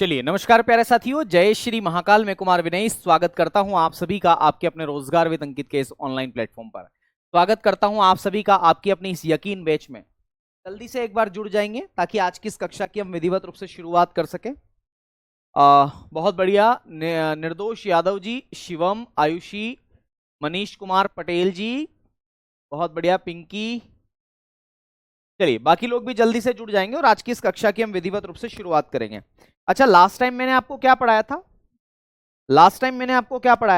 चलिए, नमस्कार प्यारे साथियों, जय श्री महाकाल। मैं कुमार विनय स्वागत करता हूं आप सभी का आपके अपने रोजगार विद अंकित के इस ऑनलाइन प्लेटफॉर्म पर। स्वागत करता हूं आप सभी का आपकी अपनी इस यकीन बैच में। जल्दी से एक बार जुड़ जाएंगे ताकि आज की इस कक्षा की हम विधिवत रूप से शुरुआत कर सकें। बहुत बढ़िया। निर्दोष यादव जी, शिवम, आयुषी, मनीष कुमार पटेल जी, बहुत बढ़िया, पिंकी। चलिए, बाकी लोग भी जल्दी से जुड़ जाएंगे और आज की इस कक्षा की हम विधिवत रूप से शुरुआत करेंगे। अच्छा, लास्ट टाइम मैंने आपको क्या पढ़ाया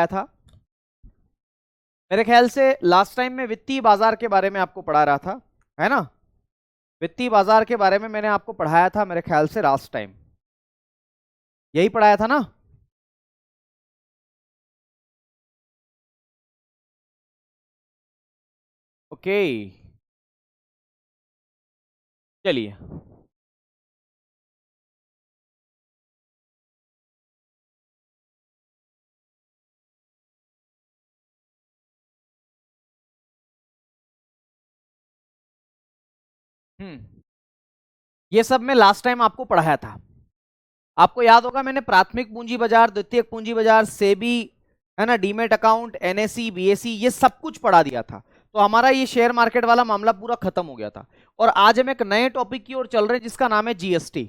था? मेरे ख्याल से लास्ट टाइम में वित्तीय बाजार के बारे में आपको पढ़ा रहा था, है ना? वित्तीय बाजार के बारे में मैंने आपको पढ़ाया था मेरे ख्याल से लास्ट टाइम, यही पढ़ाया था ना? ओके, चलिए। ये सब मैं लास्ट टाइम आपको पढ़ाया था। आपको याद होगा, मैंने प्राथमिक पूंजी बाजार, द्वितीयक पूंजी बाजार, सेबी, है ना, डीमेट अकाउंट, एनएसई, बीएसई, ये सब कुछ पढ़ा दिया था। तो हमारा ये शेयर मार्केट वाला मामला पूरा खत्म हो गया था। और आज हम एक नए टॉपिक की ओर चल रहे हैं जिसका नाम है जीएसटी,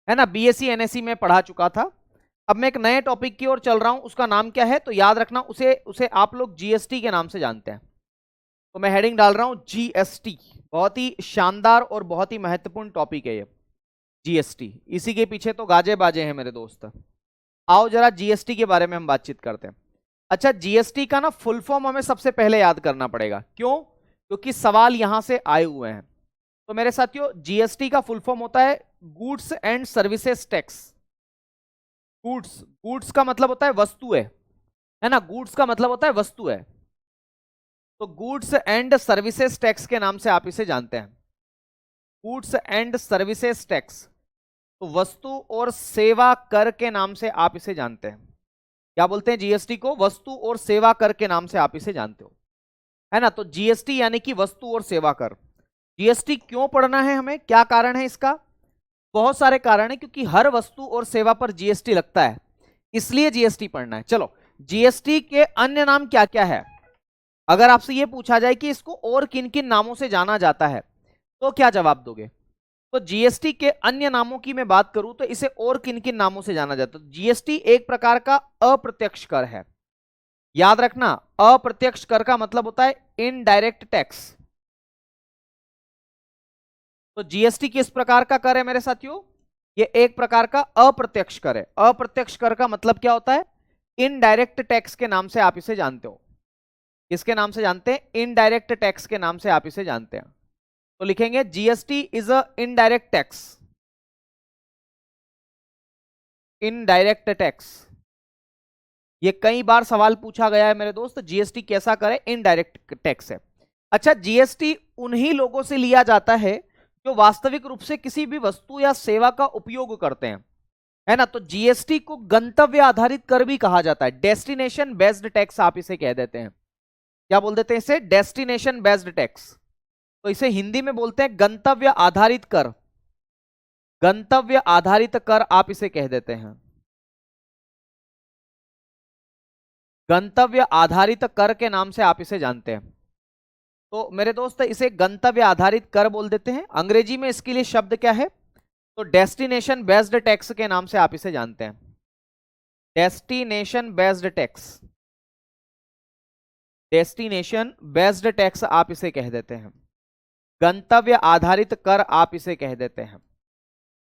है ना। बीएसई एनएसई में पढ़ा चुका था। अब मैं एक नए टॉपिक की ओर चल रहा हूं, उसका नाम क्या है? तो याद रखना, उसे उसे आप लोग जीएसटी के नाम से जानते हैं। तो मैं हेडिंग डाल रहा हूं जीएसटी। बहुत ही शानदार और बहुत ही महत्वपूर्ण टॉपिक है ये जीएसटी। इसी के पीछे तो गाजे बाजे हैं मेरे दोस्त। आओ जरा जीएसटी के बारे में हम बातचीत करते हैं। अच्छा, जीएसटी का ना फुल फॉर्म हमें सबसे पहले याद करना पड़ेगा। क्यों? क्योंकि सवाल यहां से आए हुए हैं। तो मेरे साथियों, जीएसटी का फुल फॉर्म होता है goods and services tax. Goods, goods का मतलब होता है वस्तु है ना। गुड्स का मतलब होता है वस्तु है। तो गुड्स एंड सर्विसेज टैक्स के नाम से आप इसे जानते हैं। गुड्स एंड सर्विसेज टैक्स, तो वस्तु और सेवा कर के नाम से आप इसे जानते हैं। क्या बोलते हैं जीएसटी को? वस्तु और सेवा कर के नाम से आप इसे जानते हो, है ना। तो जीएसटी यानी कि वस्तु और सेवा कर। जीएसटी क्यों पढ़ना है हमें, क्या कारण है इसका? बहुत सारे कारण है, क्योंकि हर वस्तु और सेवा पर जीएसटी लगता है, इसलिए जीएसटी पढ़ना है। चलो, जीएसटी के अन्य नाम क्या क्या है? अगर आपसे यह पूछा जाए कि इसको और किन किन नामों से जाना जाता है, तो क्या जवाब दोगे? तो जीएसटी के अन्य नामों की मैं बात करूं तो इसे और किन किन नामों से जाना जाता है? जीएसटी एक प्रकार का अप्रत्यक्ष कर है। याद रखना, अप्रत्यक्ष कर का मतलब होता है इनडायरेक्ट टैक्स। तो जीएसटी किस प्रकार का कर है मेरे साथियों? ये एक प्रकार का अप्रत्यक्ष कर है। अप्रत्यक्ष कर का मतलब क्या होता है? इनडायरेक्ट टैक्स के नाम से आप इसे जानते हो। किसके नाम से जानते हैं? इनडायरेक्ट टैक्स के नाम से आप इसे जानते हैं। तो लिखेंगे GST is a indirect tax. Indirect tax, ये कई बार सवाल पूछा गया है मेरे दोस्त, जीएसटी कैसा करे? इनडायरेक्ट टैक्स है। अच्छा, जीएसटी उन्हीं लोगों से लिया जाता है जो वास्तविक रूप से किसी भी वस्तु या सेवा का उपयोग करते हैं, है ना। तो जीएसटी को गंतव्य आधारित कर भी कहा जाता है। डेस्टिनेशन बेस्ड टैक्स आप इसे कह देते हैं। क्या बोल देते हैं इसे? Destination based tax. तो इसे हिंदी में बोलते हैं गंतव्य आधारित कर। गंतव्य आधारित कर आप इसे कह देते हैं। गंतव्य आधारित कर के नाम से आप इसे जानते हैं। तो मेरे दोस्त, इसे गंतव्य आधारित कर बोल देते हैं। अंग्रेजी में इसके लिए शब्द क्या है? तो डेस्टिनेशन बेस्ड टैक्स के नाम से आप इसे जानते हैं। Destination based tax, destination based tax आप इसे कह देते हैं। गंतव्य आधारित कर आप इसे कह देते हैं।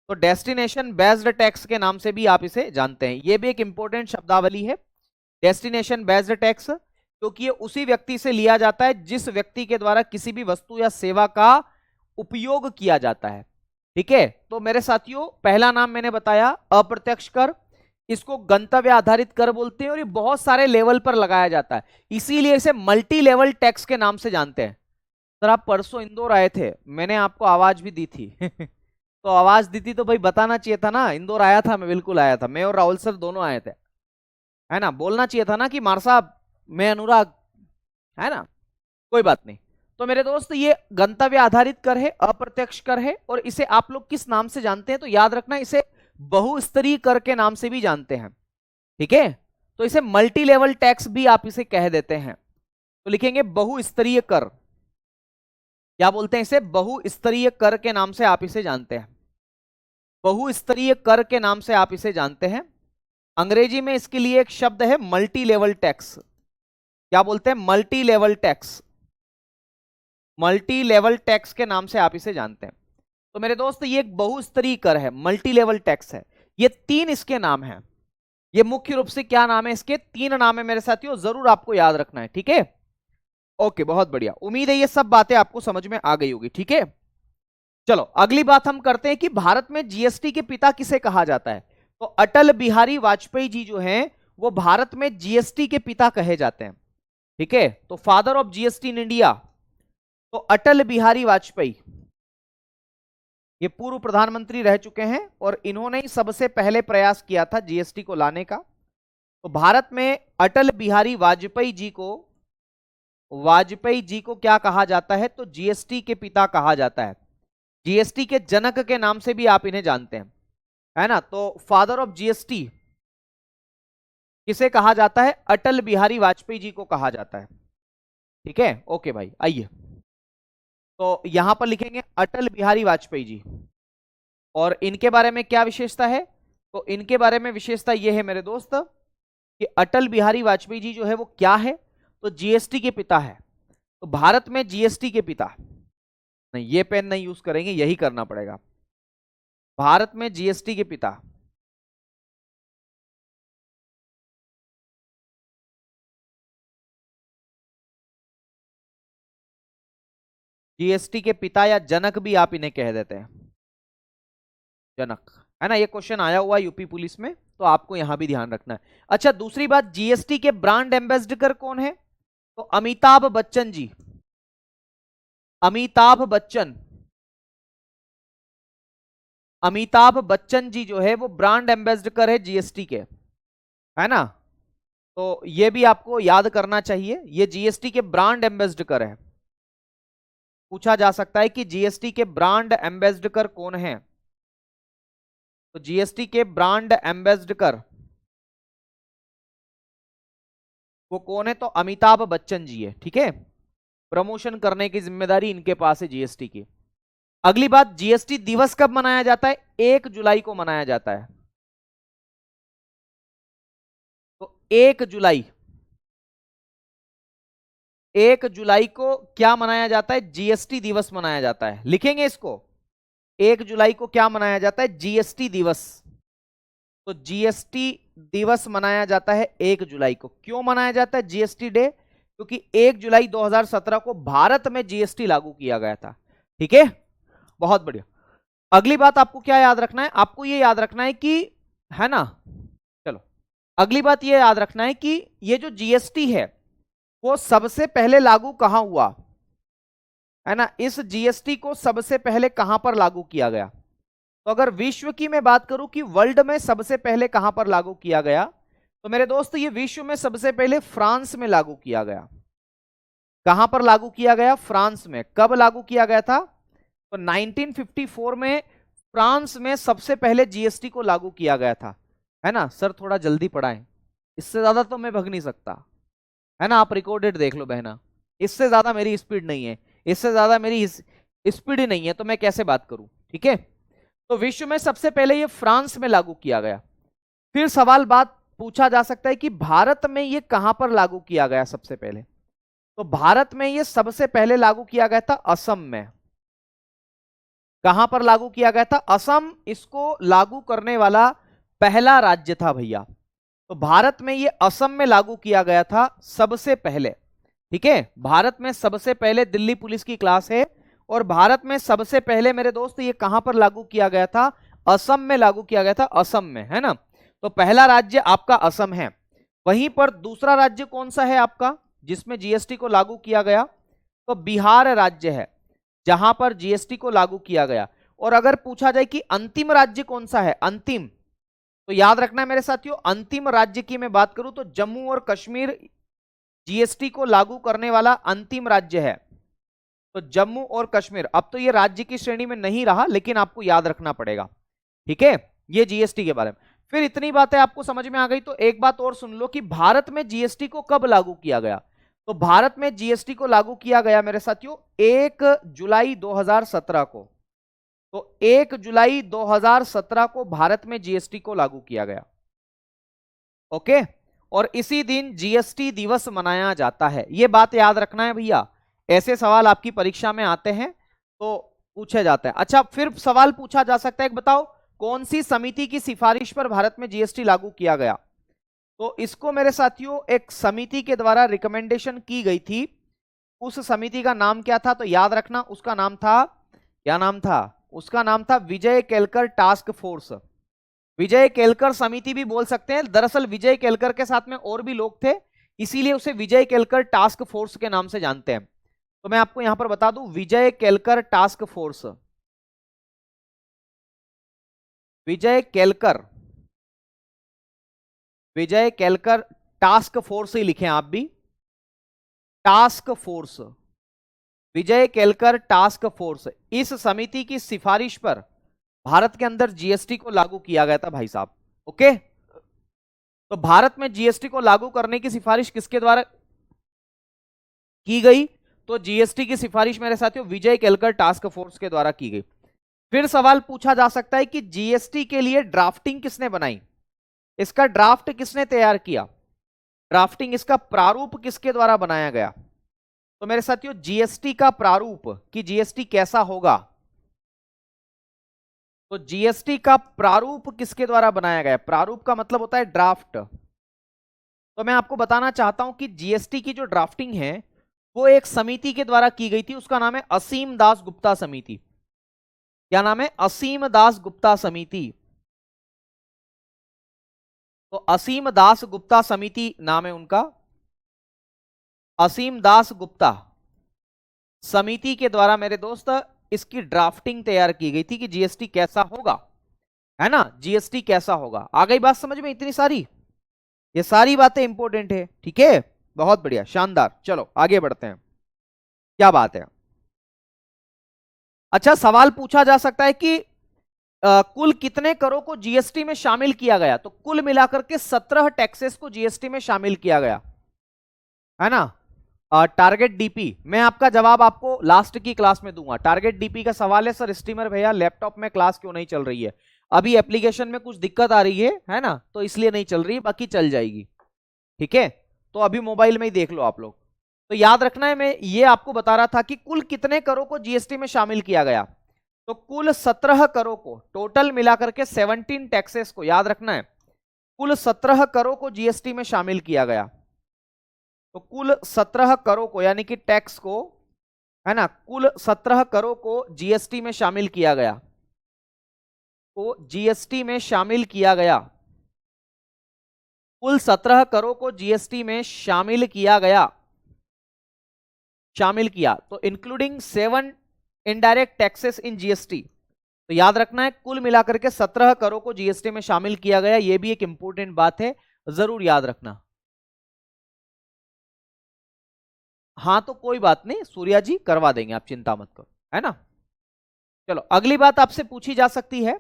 तो डेस्टिनेशन बेस्ड टैक्स के नाम से भी आप इसे जानते हैं। यह भी एक इंपॉर्टेंट शब्दावली है, डेस्टिनेशन बेस्ड टैक्स, क्योंकि ये उसी व्यक्ति से लिया जाता है जिस व्यक्ति के द्वारा किसी भी वस्तु या सेवा का उपयोग किया जाता है। ठीक है। तो मेरे साथियों, पहला नाम मैंने बताया अप्रत्यक्ष कर, इसको गंतव्य आधारित कर बोलते हैं और ये बहुत सारे लेवल पर लगाया जाता है, इसीलिए इसे मल्टी लेवल टैक्स के नाम से जानते हैं। सर, आप परसों इंदौर आए थे, मैंने आपको आवाज भी दी थी तो आवाज दी थी तो भाई बताना चाहिए था ना। इंदौर आया था मैं, बिल्कुल आया था, मैं और राहुल सर दोनों आए थे, है ना। बोलना चाहिए था ना कि मार साहब, मैं अनुराग, है ना। कोई बात नहीं। तो मेरे दोस्त, ये गंतव्य आधारित कर है, अप्रत्यक्ष कर है, और इसे आप लोग किस नाम से जानते हैं? तो याद रखना, इसे बहुस्तरीय कर के नाम से भी जानते हैं, ठीक है। तो इसे मल्टी लेवल टैक्स भी आप इसे कह देते हैं। तो लिखेंगे बहुस्तरीय कर, क्या बोलते हैं इसे, बहुस्तरीय कर के नाम से आप इसे जानते हैं, बहुस्तरीय कर के नाम से आप इसे जानते हैं। अंग्रेजी में इसके लिए एक शब्द है मल्टी लेवल टैक्स, क्या बोलते हैं, multi level tax, multi level tax के नाम से आप इसे जानते हैं। तो मेरे दोस्त ये एक बहुस्तरीय कर है, मल्टी लेवल टैक्स है। ये तीन इसके नाम हैं, ये मुख्य रूप से क्या नाम है, इसके तीन नाम है मेरे साथियों, जरूर आपको याद रखना है, ठीक है। ओके, बहुत बढ़िया, उम्मीद है ये सब बातें आपको समझ में आ गई होगी, ठीक है। चलो अगली बात हम करते हैं कि भारत में जीएसटी के पिता किसे कहा जाता है। तो अटल बिहारी वाजपेयी जी जो हैं वो भारत में जीएसटी के पिता कहे जाते हैं, ठीक है। तो father of GST in India, तो अटल बिहारी वाजपेयी, ये पूर्व प्रधानमंत्री रह चुके हैं और इन्होंने ही सबसे पहले प्रयास किया था जीएसटी को लाने का। तो भारत में अटल बिहारी वाजपेयी जी को क्या कहा जाता है, तो जीएसटी के पिता कहा जाता है, जीएसटी के जनक के नाम से भी आप इन्हें जानते हैं, है ना। तो फादर ऑफ जीएसटी किसे कहा जाता है, अटल बिहारी वाजपेयी जी को कहा जाता है, ठीक है। ओके भाई, आइए तो यहां पर लिखेंगे अटल बिहारी वाजपेयी जी, और इनके बारे में क्या विशेषता है, तो इनके बारे में विशेषता यह है मेरे दोस्त कि अटल बिहारी वाजपेयी जी जो है वो क्या है, तो जीएसटी के पिता है। तो भारत में जीएसटी के पिता, नहीं ये पेन नहीं यूज करेंगे, यही करना पड़ेगा, भारत में जीएसटी के पिता, जीएसटी के पिता या जनक भी आप इन्हें कह देते हैं, जनक, है ना। ये क्वेश्चन आया हुआ यूपी पुलिस में, तो आपको यहां भी ध्यान रखना है। अच्छा दूसरी बात, जीएसटी के ब्रांड एम्बेसडर कौन है, तो अमिताभ बच्चन जी, अमिताभ बच्चन, अमिताभ बच्चन जी जो है वो ब्रांड एम्बेसडर है जीएसटी के, है ना। तो ये भी आपको याद करना चाहिए, ये जीएसटी के ब्रांड एम्बेसडर है। पूछा जा सकता है कि जीएसटी के ब्रांड एम्बेसडर कौन है, तो जीएसटी के ब्रांड एम्बेसडर वो कौन है, तो अमिताभ बच्चन जी है, ठीक है। प्रमोशन करने की जिम्मेदारी इनके पास है जीएसटी की। अगली बात, जीएसटी दिवस कब मनाया जाता है, 1 जुलाई को मनाया जाता है। तो 1 जुलाई, 1 जुलाई को क्या मनाया जाता है, जीएसटी दिवस मनाया जाता है, लिखेंगे इसको, 1 जुलाई को क्या मनाया जाता है, जीएसटी दिवस। तो जीएसटी दिवस मनाया जाता है 1 जुलाई को। क्यों मनाया जाता है जीएसटी डे, क्योंकि 1 जुलाई 2017 को भारत में जीएसटी लागू किया गया था, ठीक है। बहुत बढ़िया। अगली बात आपको क्या याद रखना है, आपको ये याद रखना है कि, है ना, चलो अगली बात ये याद रखना है कि ये जो जीएसटी है वो सबसे पहले लागू कहां हुआ, है ना। इस जीएसटी को सबसे पहले कहां पर लागू किया गया, तो अगर विश्व की मैं बात करूं कि वर्ल्ड में सबसे पहले कहां पर लागू किया गया, तो मेरे दोस्त ये विश्व में सबसे पहले फ्रांस में लागू किया गया। कहां पर लागू किया गया, फ्रांस में। कब लागू किया गया था, तो 1954 में फ्रांस में सबसे पहले जीएसटी को लागू किया गया था, है ना। सर थोड़ा जल्दी पढ़ाएं, इससे ज्यादा तो मैं भग नहीं सकता, है ना। आप रिकॉर्डेड देख लो बहना, इससे ज्यादा मेरी स्पीड नहीं है, इससे ज्यादा मेरी स्पीड ही नहीं है, तो मैं कैसे बात करूं, ठीक है। तो विश्व में सबसे पहले ये फ्रांस में लागू किया गया। फिर सवाल बात पूछा जा सकता है कि भारत में ये कहां पर लागू किया गया सबसे पहले, तो भारत में ये सबसे पहले लागू किया गया था असम में। कहां पर लागू किया गया था, असम इसको लागू करने वाला पहला राज्य था भैया। तो भारत में ये असम में लागू किया गया था सबसे पहले, ठीक है। भारत में सबसे पहले, दिल्ली पुलिस की क्लास है, और भारत में सबसे पहले मेरे दोस्त ये कहां पर लागू किया गया था, असम में लागू किया गया था, असम में, है ना। तो पहला राज्य आपका असम है। वहीं पर दूसरा राज्य कौन सा है आपका जिसमें जीएसटी को लागू किया गया, तो बिहार राज्य है जहां पर जीएसटी को लागू किया गया। और अगर पूछा जाए कि अंतिम राज्य कौन सा है, अंतिम, तो याद रखना है मेरे साथियों, अंतिम राज्य की मैं बात करूं तो जम्मू और कश्मीर जीएसटी को लागू करने वाला अंतिम राज्य है। तो जम्मू और कश्मीर, अब तो ये राज्य की श्रेणी में नहीं रहा, लेकिन आपको याद रखना पड़ेगा, ठीक है। ये जीएसटी के बारे में। फिर इतनी बातें आपको समझ में आ गई तो एक बात और सुन लो कि भारत में जीएसटी को कब लागू किया गया। तो भारत में जीएसटी को लागू किया गया मेरे साथियों 1 जुलाई 2017 को। तो 1 जुलाई 2017 को भारत में जीएसटी को लागू किया गया। ओके, और इसी दिन जीएसटी दिवस मनाया जाता है। यह बात याद रखना है भैया, ऐसे सवाल आपकी परीक्षा में आते हैं तो पूछे जाते हैं। अच्छा, फिर सवाल पूछा जा सकता है, बताओ कौन सी समिति की सिफारिश पर भारत में जीएसटी लागू किया गया। तो इसको मेरे साथियों एक समिति के द्वारा रिकमेंडेशन की गई थी। उस समिति का नाम क्या था, तो याद रखना, उसका नाम था, क्या नाम था, उसका नाम था विजय केलकर टास्क फोर्स। विजय केलकर समिति भी बोल सकते हैं। दरअसल विजय केलकर के साथ में और भी लोग थे, इसीलिए उसे विजय केलकर टास्क फोर्स के नाम से जानते हैं। तो मैं आपको यहां पर बता दूं, विजय केलकर टास्क फोर्स, विजय केलकर, विजय केलकर टास्क फोर्स ही लिखें आप भी, टास्क फोर्स, विजय केलकर टास्क फोर्स। इस समिति की सिफारिश पर भारत के अंदर जीएसटी को लागू किया गया था भाई साहब। ओके, तो भारत में जीएसटी को लागू करने की सिफारिश किसके द्वारा की गई, तो जीएसटी की सिफारिश मेरे साथियों विजय केलकर टास्क फोर्स के द्वारा की गई। फिर सवाल पूछा जा सकता है कि जीएसटी के लिए ड्राफ्टिंग किसने बनाई, इसका ड्राफ्ट किसने तैयार किया, ड्राफ्टिंग, इसका प्रारूप किसके द्वारा बनाया गया। तो मेरे साथियों जीएसटी का प्रारूप कि जीएसटी कैसा होगा, तो जीएसटी का प्रारूप किसके द्वारा बनाया गया, प्रारूप का मतलब होता है ड्राफ्ट। तो मैं आपको बताना चाहता हूं कि जीएसटी की जो ड्राफ्टिंग है वो एक समिति के द्वारा की गई थी, उसका नाम है असीम दास गुप्ता समिति। क्या नाम है, असीम दास गुप्ता समिति। तो असीम दास गुप्ता समिति नाम है उनका, असीम दास गुप्ता समिति के द्वारा मेरे दोस्त इसकी ड्राफ्टिंग तैयार की गई थी कि जीएसटी कैसा होगा, है ना, जीएसटी कैसा होगा। आ गई बात समझ में इतनी सारी, ये सारी बातें इंपॉर्टेंट है, ठीक है, बहुत बढ़िया, शानदार। चलो आगे बढ़ते हैं, क्या बात है। अच्छा, सवाल पूछा जा सकता है कि कुल कितने करों को जीएसटी में शामिल किया गया। तो कुल मिलाकर के 17 टैक्सेस को जीएसटी में शामिल किया गया, है ना। टारगेट डीपी, मैं आपका जवाब आपको लास्ट की क्लास में दूंगा। टारगेट डीपी का सवाल है, सर स्टीमर भैया लैपटॉप में क्लास क्यों नहीं चल रही है, अभी एप्लीकेशन में कुछ दिक्कत आ रही है ना, तो इसलिए नहीं चल रही, बाकी चल जाएगी, ठीक है। तो अभी मोबाइल में ही देख लो आप लोग। तो याद रखना है, मैं ये आपको बता रहा था कि कुल कितने करों को जीएसटी में शामिल किया गया। तो कुल 17 करों को, टोटल मिलाकर के 17 टैक्सेस को, याद रखना है, कुल 17 करों को जीएसटी में शामिल किया गया। तो कुल 17 करों को, यानी कि टैक्स को, है ना, कुल 17 करों को जीएसटी में शामिल किया गया, को जीएसटी में शामिल किया गया, कुल 17 करों को जीएसटी में शामिल किया गया, शामिल किया। तो including 7 indirect taxes in GST. तो याद रखना है, कुल मिलाकर के 17 करों को जीएसटी में शामिल किया गया। यह भी एक इंपॉर्टेंट बात है, जरूर याद रखना। हाँ तो कोई बात नहीं, सूर्या जी करवा देंगे, आप चिंता मत करो, है ना। चलो अगली बात आपसे पूछी जा सकती है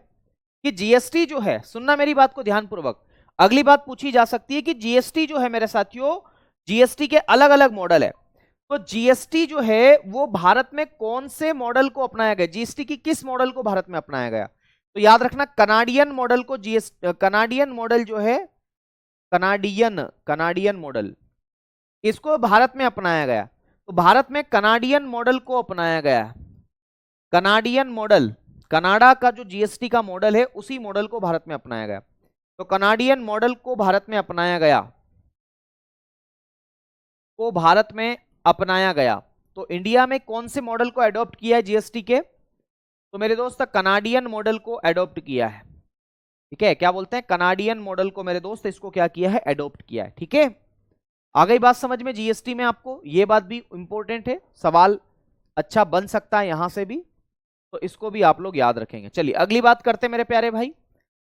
कि जीएसटी जो है, सुनना मेरी बात को ध्यानपूर्वक, अगली बात पूछी जा सकती है कि जीएसटी जो है मेरे साथियों, जीएसटी के अलग अलग मॉडल है। तो जीएसटी जो है वो भारत में कौन से मॉडल को अपनाया गया, जीएसटी की किस मॉडल को भारत में अपनाया गया। तो याद रखना, कनाडियन मॉडल को कनाडियन मॉडल जो है, कनाडियन मॉडल, इसको भारत में अपनाया गया। तो भारत में कनाडियन मॉडल को अपनाया गया, कनाडियन मॉडल, कनाडा का जो जीएसटी का मॉडल है उसी मॉडल को भारत में अपनाया गया। तो कनाडियन मॉडल को भारत में अपनाया गया, को भारत में अपनाया गया। तो इंडिया में कौन से मॉडल को एडॉप्ट किया है जीएसटी के, तो मेरे दोस्त कनाडियन मॉडल को एडॉप्ट किया है, ठीक है। क्या बोलते हैं, कनाडियन मॉडल को मेरे दोस्त, इसको क्या किया है, एडॉप्ट किया है, ठीक है। आ गई बात समझ में जीएसटी में आपको, ये बात भी इंपॉर्टेंट है, सवाल अच्छा बन सकता है यहां से भी, तो इसको भी आप लोग याद रखेंगे। चलिए अगली बात करते हैं मेरे प्यारे भाई।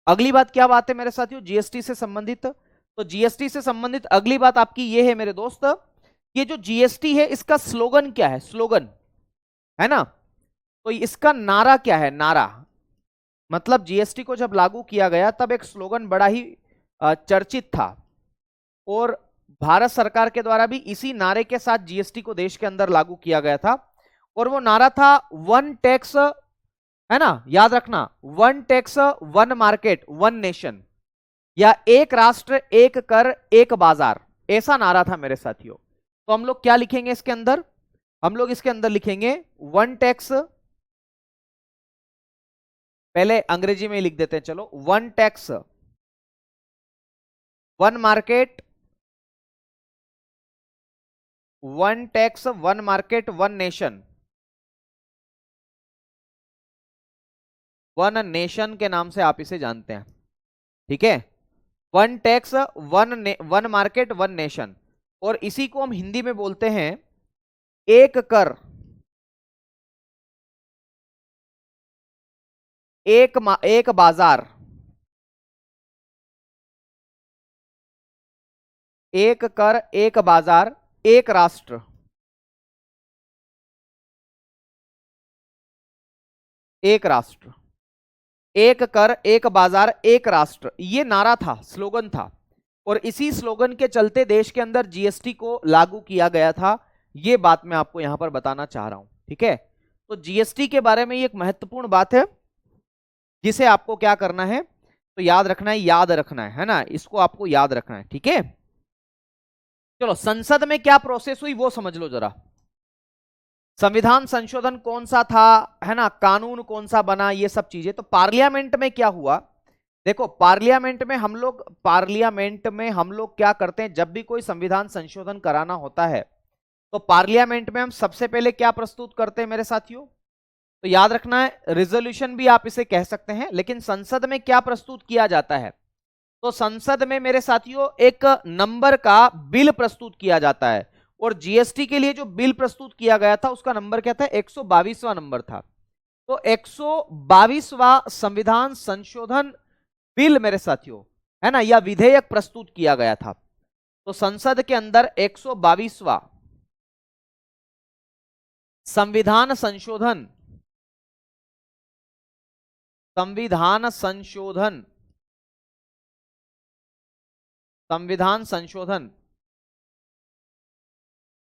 अगली बात क्या बात है मेरे साथियों, जीएसटी से संबंधित। तो जीएसटी से संबंधित अगली बात आपकी ये है मेरे दोस्त, ये जो जीएसटी है इसका स्लोगन क्या है, स्लोगन, है ना। तो इसका नारा क्या है, नारा, मतलब जीएसटी को जब लागू किया गया तब एक स्लोगन बड़ा ही चर्चित था और भारत सरकार के द्वारा भी इसी नारे के साथ जीएसटी को देश के अंदर लागू किया गया था और वो नारा था वन टैक्स, है ना, याद रखना, one tax one market one nation, या एक राष्ट्र एक कर एक बाजार, ऐसा नारा था मेरे साथियों। तो हम लोग क्या लिखेंगे इसके अंदर, हम लोग इसके अंदर लिखेंगे वन टैक्स, पहले अंग्रेजी में ही लिख देते हैं, चलो, one tax one market, one tax one market one nation, one nation के नाम से आप इसे जानते हैं, ठीक है, one tax one market one nation. और इसी को हम हिंदी में बोलते हैं एक कर एक बाजार, एक कर एक बाजार एक राष्ट्र, एक राष्ट्र, एक कर एक बाजार एक राष्ट्र, ये नारा था, स्लोगन था। और इसी स्लोगन के चलते देश के अंदर जीएसटी को लागू किया गया था, ये बात मैं आपको यहां पर बताना चाह रहा हूं, ठीक है। तो जीएसटी के बारे में ये एक महत्वपूर्ण बात है जिसे आपको क्या करना है, तो याद रखना है, याद रखना है ना, इसको आपको याद रखना है, ठीक है। चलो, संसद में क्या प्रोसेस हुई वो समझ लो जरा। संविधान संशोधन कौन सा था, है ना, कानून कौन सा बना, ये सब चीजें। तो पार्लियामेंट में क्या हुआ, देखो, पार्लियामेंट में हम लोग क्या करते हैं, जब भी कोई संविधान संशोधन कराना होता है तो पार्लियामेंट में हम सबसे पहले क्या प्रस्तुत करते हैं मेरे साथियों, तो याद रखना है, रिजोल्यूशन भी आप इसे कह सकते हैं, लेकिन संसद में क्या प्रस्तुत किया जाता है, तो संसद में मेरे साथियों एक नंबर का बिल प्रस्तुत किया जाता है। और जीएसटी के लिए जो बिल प्रस्तुत किया गया था उसका नंबर क्या था, 122वां नंबर था। तो 122वां संविधान संशोधन बिल मेरे साथियों, है ना, या विधेयक प्रस्तुत किया गया था। तो संसद के अंदर 122वां संविधान संशोधन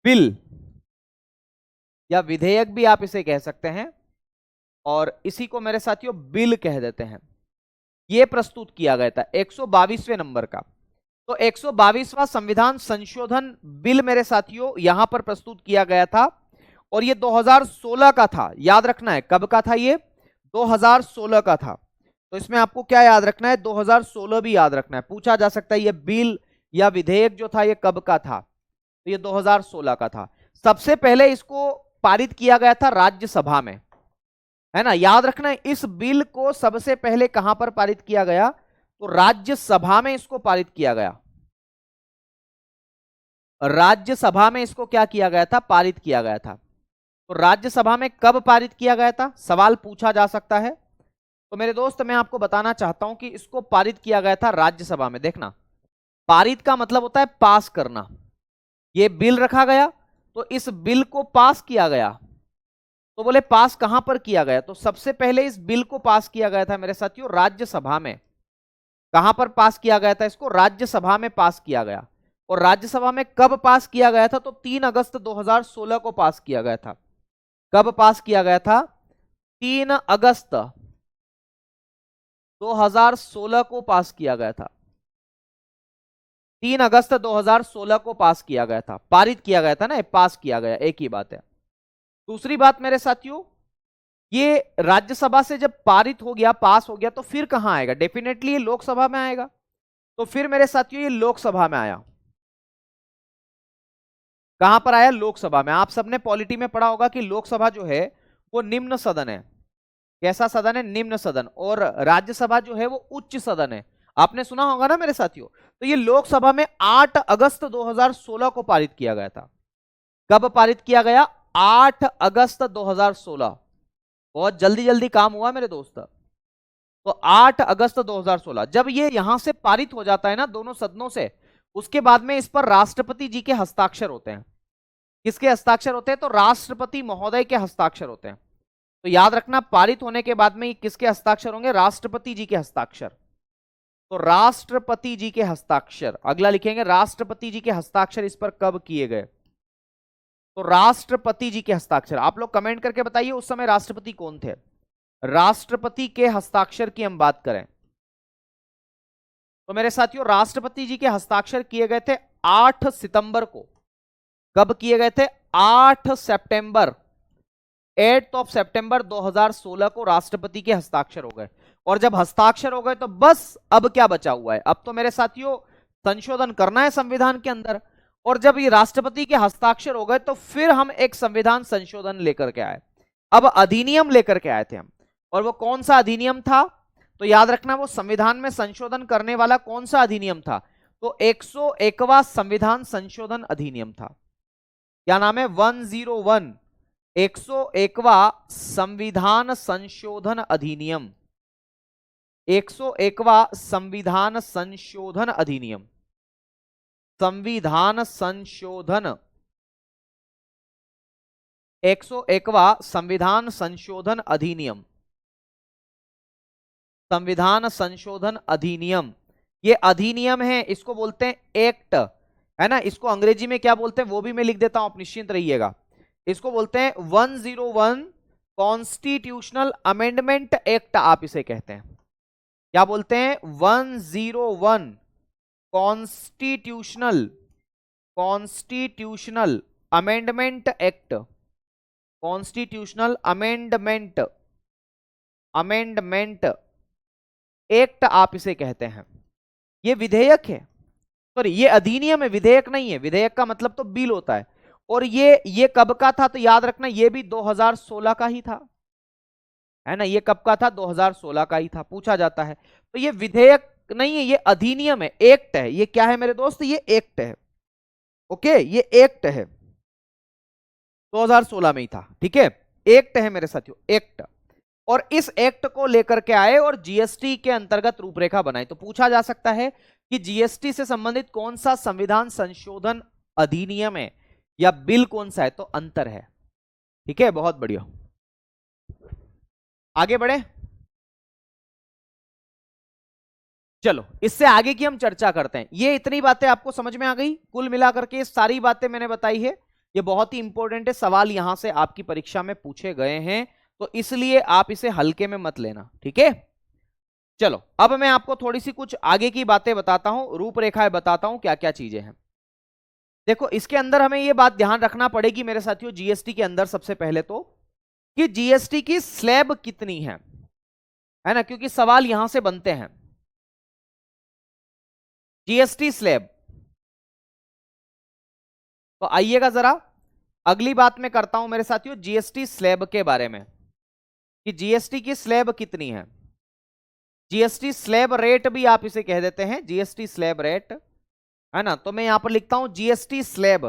बिल या विधेयक भी आप इसे कह सकते हैं, और इसी को मेरे साथियों बिल कह देते हैं, यह प्रस्तुत किया गया था 122वें नंबर का। तो 122वां संविधान संशोधन बिल मेरे साथियों यहां पर प्रस्तुत किया गया था और यह 2016 का था, याद रखना है, कब का था ये, 2016 का था। तो इसमें आपको क्या याद रखना है, 2016 भी याद रखना है, पूछा जा सकता है ये बिल या विधेयक जो था ये कब का था, तो ये 2016 का था। सबसे पहले इसको पारित किया गया था राज्यसभा में, है ना, याद रखना है, इस बिल को सबसे पहले कहां पर पारित किया गया, तो राज्यसभा में इसको पारित किया गया, राज्यसभा में इसको क्या किया गया था, पारित किया गया था। तो राज्यसभा में कब पारित किया गया था, सवाल पूछा जा सकता है। तो मेरे दोस्त मैं आपको बताना चाहता हूं कि इसको पारित किया गया था राज्यसभा में। देखना, पारित का मतलब होता है पास करना, ये बिल रखा गया तो इस बिल को पास किया गया। तो बोले पास कहां पर किया गया, तो सबसे पहले इस बिल को पास किया गया था मेरे साथियों राज्यसभा में। कहां पर पास किया गया था, इसको राज्यसभा में पास किया गया। और राज्यसभा में कब पास किया गया था, तो 3 अगस्त 2016 को पास किया गया था। कब पास किया गया था, 3 अगस्त 2016 को पास किया गया था, 3 अगस्त 2016 को पास किया गया था, पारित किया गया था ना, पास किया गया, एक ही बात है। दूसरी बात मेरे साथियों, ये राज्यसभा से जब पारित हो गया, पास हो गया, तो फिर कहां आएगा, डेफिनेटली ये लोकसभा में आएगा। तो फिर मेरे साथियों ये लोकसभा में आया, कहां पर आया, लोकसभा में। आप सबने पॉलिटी में पढ़ा होगा कि लोकसभा जो है वो निम्न सदन है। कैसा सदन है, निम्न सदन। और राज्यसभा जो है वो उच्च सदन है, आपने सुना होगा ना मेरे साथियों। तो ये लोकसभा में 8 अगस्त 2016 को पारित किया गया था। कब पारित किया गया, 8 अगस्त 2016। बहुत जल्दी जल्दी काम हुआ मेरे दोस्त। तो 8 अगस्त 2016 जब ये यहां से पारित हो जाता है ना दोनों सदनों से, उसके बाद में इस पर राष्ट्रपति जी के हस्ताक्षर होते हैं। किसके हस्ताक्षर होते हैं, तो राष्ट्रपति महोदय के हस्ताक्षर होते हैं। तो याद रखना पारित होने के बाद में ये किसके हस्ताक्षर होंगे? राष्ट्रपति जी के हस्ताक्षर। तो राष्ट्रपति जी के हस्ताक्षर, अगला लिखेंगे राष्ट्रपति जी के हस्ताक्षर इस पर कब किए गए? तो राष्ट्रपति जी के हस्ताक्षर। आप लोग कमेंट करके बताइए उस समय राष्ट्रपति कौन थे? राष्ट्रपति के हस्ताक्षर की हम बात करें तो मेरे साथियों राष्ट्रपति जी के हस्ताक्षर किए गए थे 8 सितंबर को। कब किए गए थे? 8 सितंबर, 8 सितंबर 2016 को राष्ट्रपति के हस्ताक्षर हो गए। और जब हस्ताक्षर हो गए तो बस अब क्या बचा हुआ है? अब तो मेरे साथियों संशोधन करना है संविधान के अंदर। और जब ये राष्ट्रपति के हस्ताक्षर हो गए तो फिर हम एक संविधान संशोधन लेकर के आए। अब अधिनियम लेकर के आए थे हम। और वो कौन सा अधिनियम था? तो याद रखना वो संविधान में संशोधन करने वाला कौन सा अधिनियम था? तो 101वां संविधान संशोधन अधिनियम था। क्या नाम है? 101, 101वां संविधान संशोधन अधिनियम, 101वां संविधान संशोधन अधिनियम, संविधान संशोधन, 101वां संविधान संशोधन अधिनियम, संविधान संशोधन अधिनियम। ये अधिनियम है, इसको बोलते हैं एक्ट, है ना। इसको अंग्रेजी में क्या बोलते हैं वो भी मैं लिख देता हूं, आप निश्चिंत रहिएगा। इसको बोलते हैं 101 कॉन्स्टिट्यूशनल अमेंडमेंट एक्ट, आप इसे कहते हैं। क्या बोलते हैं? 101 constitutional amendment act, constitutional amendment act आप इसे कहते हैं। ये विधेयक है, सॉरी ये अधिनियम है, विधेयक नहीं है। विधेयक का मतलब तो बिल होता है। और ये कब का था? तो याद रखना ये भी 2016 का ही था, है ना। ये कब का था? 2016 का ही था, पूछा जाता है। तो ये विधेयक नहीं है, ये अधिनियम है, एक्ट है। ये क्या है मेरे दोस्त? ये एक्ट है। ओके, ये एक्ट है, 2016 में ही था, ठीक है। एक्ट है मेरे साथियों, एक्ट। और इस एक्ट को लेकर के आए और जीएसटी के अंतर्गत रूपरेखा बनाई। तो पूछा जा सकता है कि जीएसटी से संबंधित कौन सा संविधान संशोधन अधिनियम है या बिल कौन सा है? तो अंतर है, ठीक है। बहुत बढ़िया, आगे बढ़े। चलो इससे आगे की हम चर्चा करते हैं। ये इतनी बातें आपको समझ में आ गई? कुल मिलाकर के सारी बातें मैंने बताई है, ये बहुत ही इंपॉर्टेंट है। सवाल यहां से आपकी परीक्षा में पूछे गए हैं, तो इसलिए आप इसे हल्के में मत लेना, ठीक है। चलो अब मैं आपको थोड़ी सी कुछ आगे की बातें बताता हूं, रूपरेखाएं बताता हूं, क्या क्या चीजें हैं। देखो इसके अंदर हमें यह बात ध्यान रखना पड़ेगी मेरे साथियों, जीएसटी के अंदर सबसे पहले तो कि जीएसटी की स्लैब कितनी है ना, क्योंकि सवाल यहां से बनते हैं। जीएसटी स्लैब, तो आइएगा जरा अगली बात मैं करता हूं मेरे साथियों जीएसटी स्लैब के बारे में, कि जीएसटी की स्लैब कितनी है। जीएसटी स्लैब रेट भी आप इसे कह देते हैं, जीएसटी स्लैब रेट, है ना। तो मैं यहां पर लिखता हूं जीएसटी स्लैब,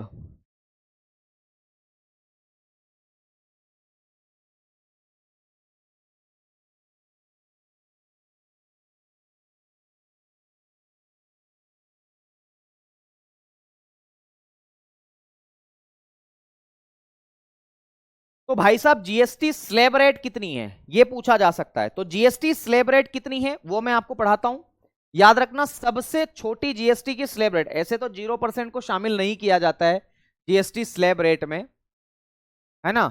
तो भाई साहब जीएसटी स्लैब रेट कितनी है ये पूछा जा सकता है। तो जीएसटी स्लैब रेट कितनी है वो मैं आपको पढ़ाता हूं। याद रखना सबसे छोटी जीएसटी की स्लैब रेट, ऐसे तो 0% को शामिल नहीं किया जाता है जीएसटी स्लैब रेट में, है ना।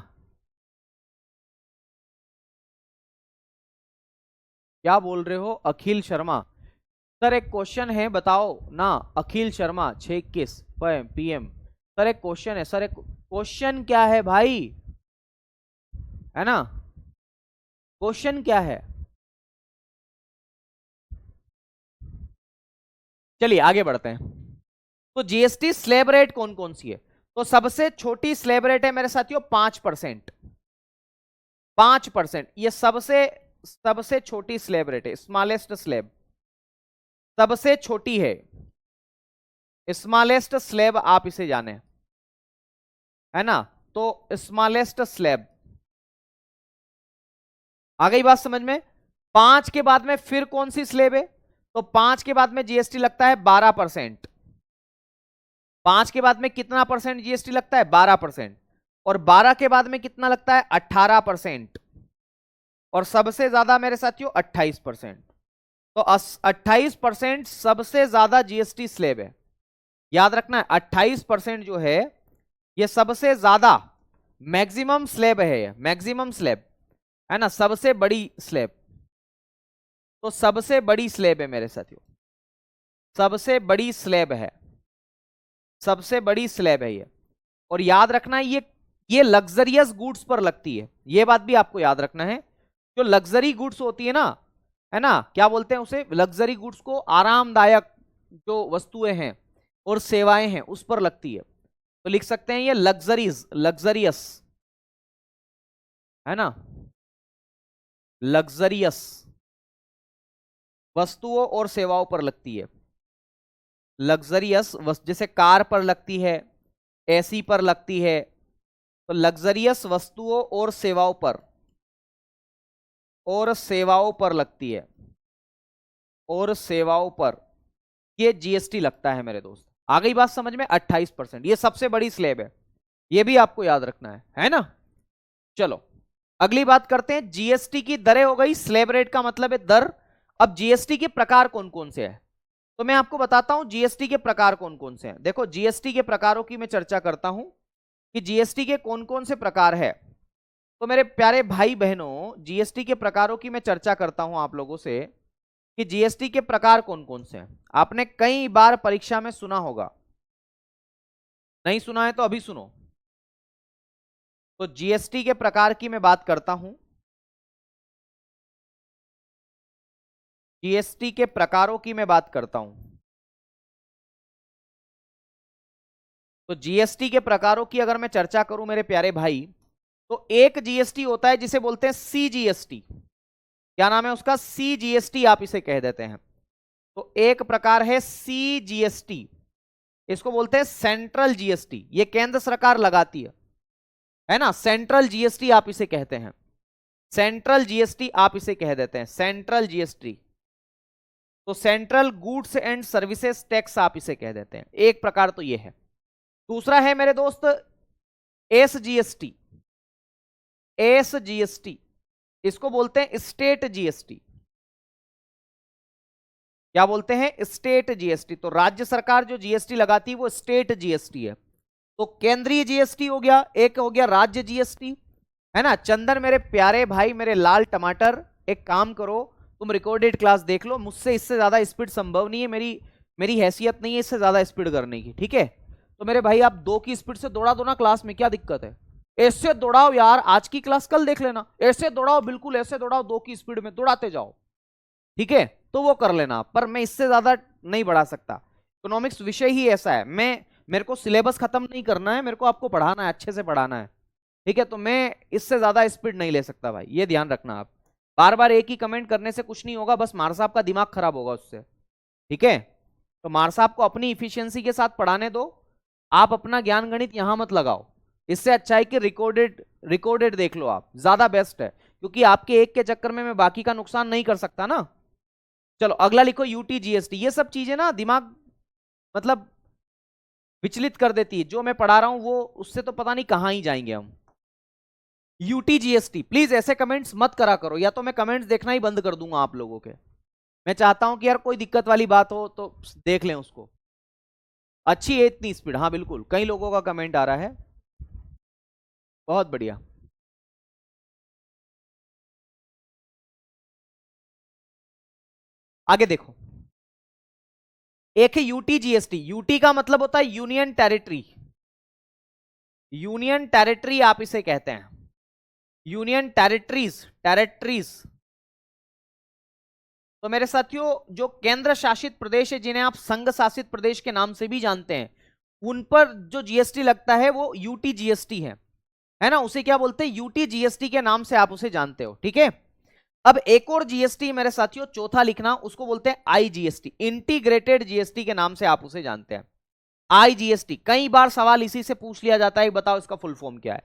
क्या बोल रहे हो अखिल शर्मा? सर एक क्वेश्चन है बताओ ना, अखिल शर्मा 6:21 PM। सर एक क्वेश्चन है, सर एक क्वेश्चन क्या है भाई, है ना, क्वेश्चन क्या है? चलिए आगे बढ़ते हैं। तो जीएसटी स्लैब रेट कौन कौन सी है? तो सबसे छोटी स्लैब रेट है मेरे साथियों 5%, 5%। ये सबसे सबसे छोटी स्लैब रेट है, स्मॉलेस्ट स्लैब, सबसे छोटी है, स्मॉलेस्ट स्लैब आप इसे जाने, है ना। तो स्मॉलेस्ट स्लैब, आ गई बात समझ में। 5 के बाद में फिर कौन सी स्लैब है? तो 5 के बाद में जीएसटी लगता है 12%। 5 के बाद में कितना परसेंट जीएसटी लगता है? 12%। और 12 के बाद में कितना लगता है? 18%। और सबसे ज्यादा मेरे साथियों 28%। तो 28% सबसे ज्यादा जीएसटी स्लैब है। याद रखना है 28% जो है ये सबसे ज्यादा मैक्सिमम स्लैब है, ये मैक्सिमम स्लैब है ना, सबसे बड़ी स्लैब। तो सबसे बड़ी स्लैब है मेरे साथियों, सबसे बड़ी स्लैब है, सबसे बड़ी स्लैब है ये। और याद रखना ये लग्जरियस गुड्स पर लगती है, ये बात भी आपको याद रखना है। जो लग्जरी गुड्स होती है ना, क्या बोलते हैं उसे, लग्जरी गुड्स को, आरामदायक जो वस्तुएं हैं और सेवाएं हैं उस पर लगती है। तो लिख सकते हैं ये लग्जरियस है ना, लग्जरियस वस्तुओं और सेवाओं पर लगती है। लग्जरियस जैसे कार पर लगती है, एसी पर लगती है, तो लग्जरियस वस्तुओं और सेवाओं पर, और सेवाओं पर लगती है, और सेवाओं पर ये जीएसटी लगता है मेरे दोस्त। आ गई बात समझ में? 28%, ये सबसे बड़ी स्लैब है, ये भी आपको याद रखना है ना। चलो अगली बात करते हैं, जीएसटी की दरें हो गई, स्लैब रेट का मतलब है दर। अब जीएसटी के प्रकार कौन कौन से हैं, तो मैं आपको बताता हूं जीएसटी के प्रकार कौन कौन से हैं। देखो जीएसटी के प्रकारों की मैं चर्चा करता हूं कि जीएसटी के कौन कौन से प्रकार है। तो मेरे प्यारे भाई बहनों, जीएसटी के प्रकारों की मैं चर्चा करता हूं आप लोगों से कि जीएसटी के प्रकार कौन कौन से हैं। आपने कई बार परीक्षा में सुना होगा, नहीं सुना है तो अभी सुनो। तो जीएसटी के प्रकार की मैं बात करता हूं, जीएसटी के प्रकारों की मैं बात करता हूं। तो जीएसटी के प्रकारों की अगर मैं चर्चा करूं मेरे प्यारे भाई, तो एक जीएसटी होता है जिसे बोलते हैं सीजीएसटी। क्या नाम है उसका? सीजीएसटी, आप इसे कह देते हैं। तो एक प्रकार है सीजीएसटी, इसको बोलते हैं सेंट्रल जीएसटी, ये केंद्र सरकार लगाती है ना। सेंट्रल जीएसटी आप इसे कहते हैं, सेंट्रल जीएसटी आप इसे कह देते हैं, सेंट्रल जीएसटी। तो central goods and services tax आप इसे कह देते हैं, एक प्रकार तो ये है। दूसरा है मेरे दोस्त एसजीएसटी, एसजीएसटी, इसको बोलते हैं स्टेट जीएसटी। क्या बोलते हैं? State GST. तो राज्य सरकार जो जीएसटी लगाती है वो स्टेट जीएसटी है। तो केंद्रीय जीएसटी हो गया, एक हो गया राज्य जीएसटी, है ना। चंदन मेरे प्यारे भाई, मेरे लाल टमाटर, एक काम करो, तुम रिकॉर्डेड क्लास देख लो, मुझसे इससे ज्यादा स्पीड संभव नहीं है, मेरी हैसियत नहीं है इससे ज्यादा स्पीड करने की, ठीक है। तो मेरे भाई आप 2 की स्पीड से दौड़ा दो ना क्लास में, क्या दिक्कत है? ऐसे दौड़ाओ यार, आज की क्लास कल देख लेना, ऐसे दौड़ाओ, बिल्कुल ऐसे दौड़ाओ, 2 की स्पीड में दौड़ाते जाओ, ठीक है। तो वो कर लेना, पर मैं इससे ज्यादा नहीं बढ़ा सकता। इकोनॉमिक्स विषय ही ऐसा है, मेरे को सिलेबस खत्म नहीं करना है, मेरे को आपको पढ़ाना है, अच्छे से पढ़ाना है, ठीक है। तो मैं इससे ज्यादा स्पीड नहीं ले सकता भाई, ये ध्यान रखना। आप बार बार एक ही कमेंट करने से कुछ नहीं होगा, बस मार साहब का दिमाग खराब होगा उससे, ठीक है। तो मार साहब को अपनी इफिशियंसी के साथ पढ़ाने दो, आप अपना ज्ञान गणित यहां मत लगाओ। इससे अच्छा है कि रिकॉर्डेड देख लो आप, ज्यादा बेस्ट है, क्योंकि आपके एक के चक्कर में मैं बाकी का नुकसान नहीं कर सकता ना। चलो अगला लिखो यूटीजीएसटी। ये सब चीजें ना दिमाग मतलब विचलित कर देती है, जो मैं पढ़ा रहा हूं वो उससे तो पता नहीं कहां ही जाएंगे हम। यूटीजीएसटी, प्लीज ऐसे कमेंट्स मत करा करो, या तो मैं कमेंट्स देखना ही बंद कर दूंगा आप लोगों के। मैं चाहता हूं कि यार कोई दिक्कत वाली बात हो तो देख लें उसको। अच्छी है इतनी स्पीड, हाँ बिल्कुल, कई लोगों का कमेंट आ रहा है, बहुत बढ़िया। आगे देखो, एक है यूटीजीएसटी। यूटी का मतलब होता है यूनियन टेरिटरी, यूनियन टेरिटरी आप इसे कहते हैं, यूनियन टेरिटरीज। तो मेरे साथियों जो केंद्र शासित प्रदेश है, जिन्हें आप संघ शासित प्रदेश के नाम से भी जानते हैं, उन पर जो जीएसटी लगता है वो यूटीजीएसटी है ना। उसे क्या बोलते हैं? यूटीजीएसटी के नाम से आप उसे जानते हो, ठीक है। अब एक और जीएसटी मेरे साथियों, चौथा लिखना, उसको बोलते हैं आईजीएसटी, इंटीग्रेटेड जीएसटी के नाम से आप उसे जानते हैं, आईजीएसटी। कई बार सवाल इसी से पूछ लिया जाता है, बताओ इसका फुल फॉर्म क्या है।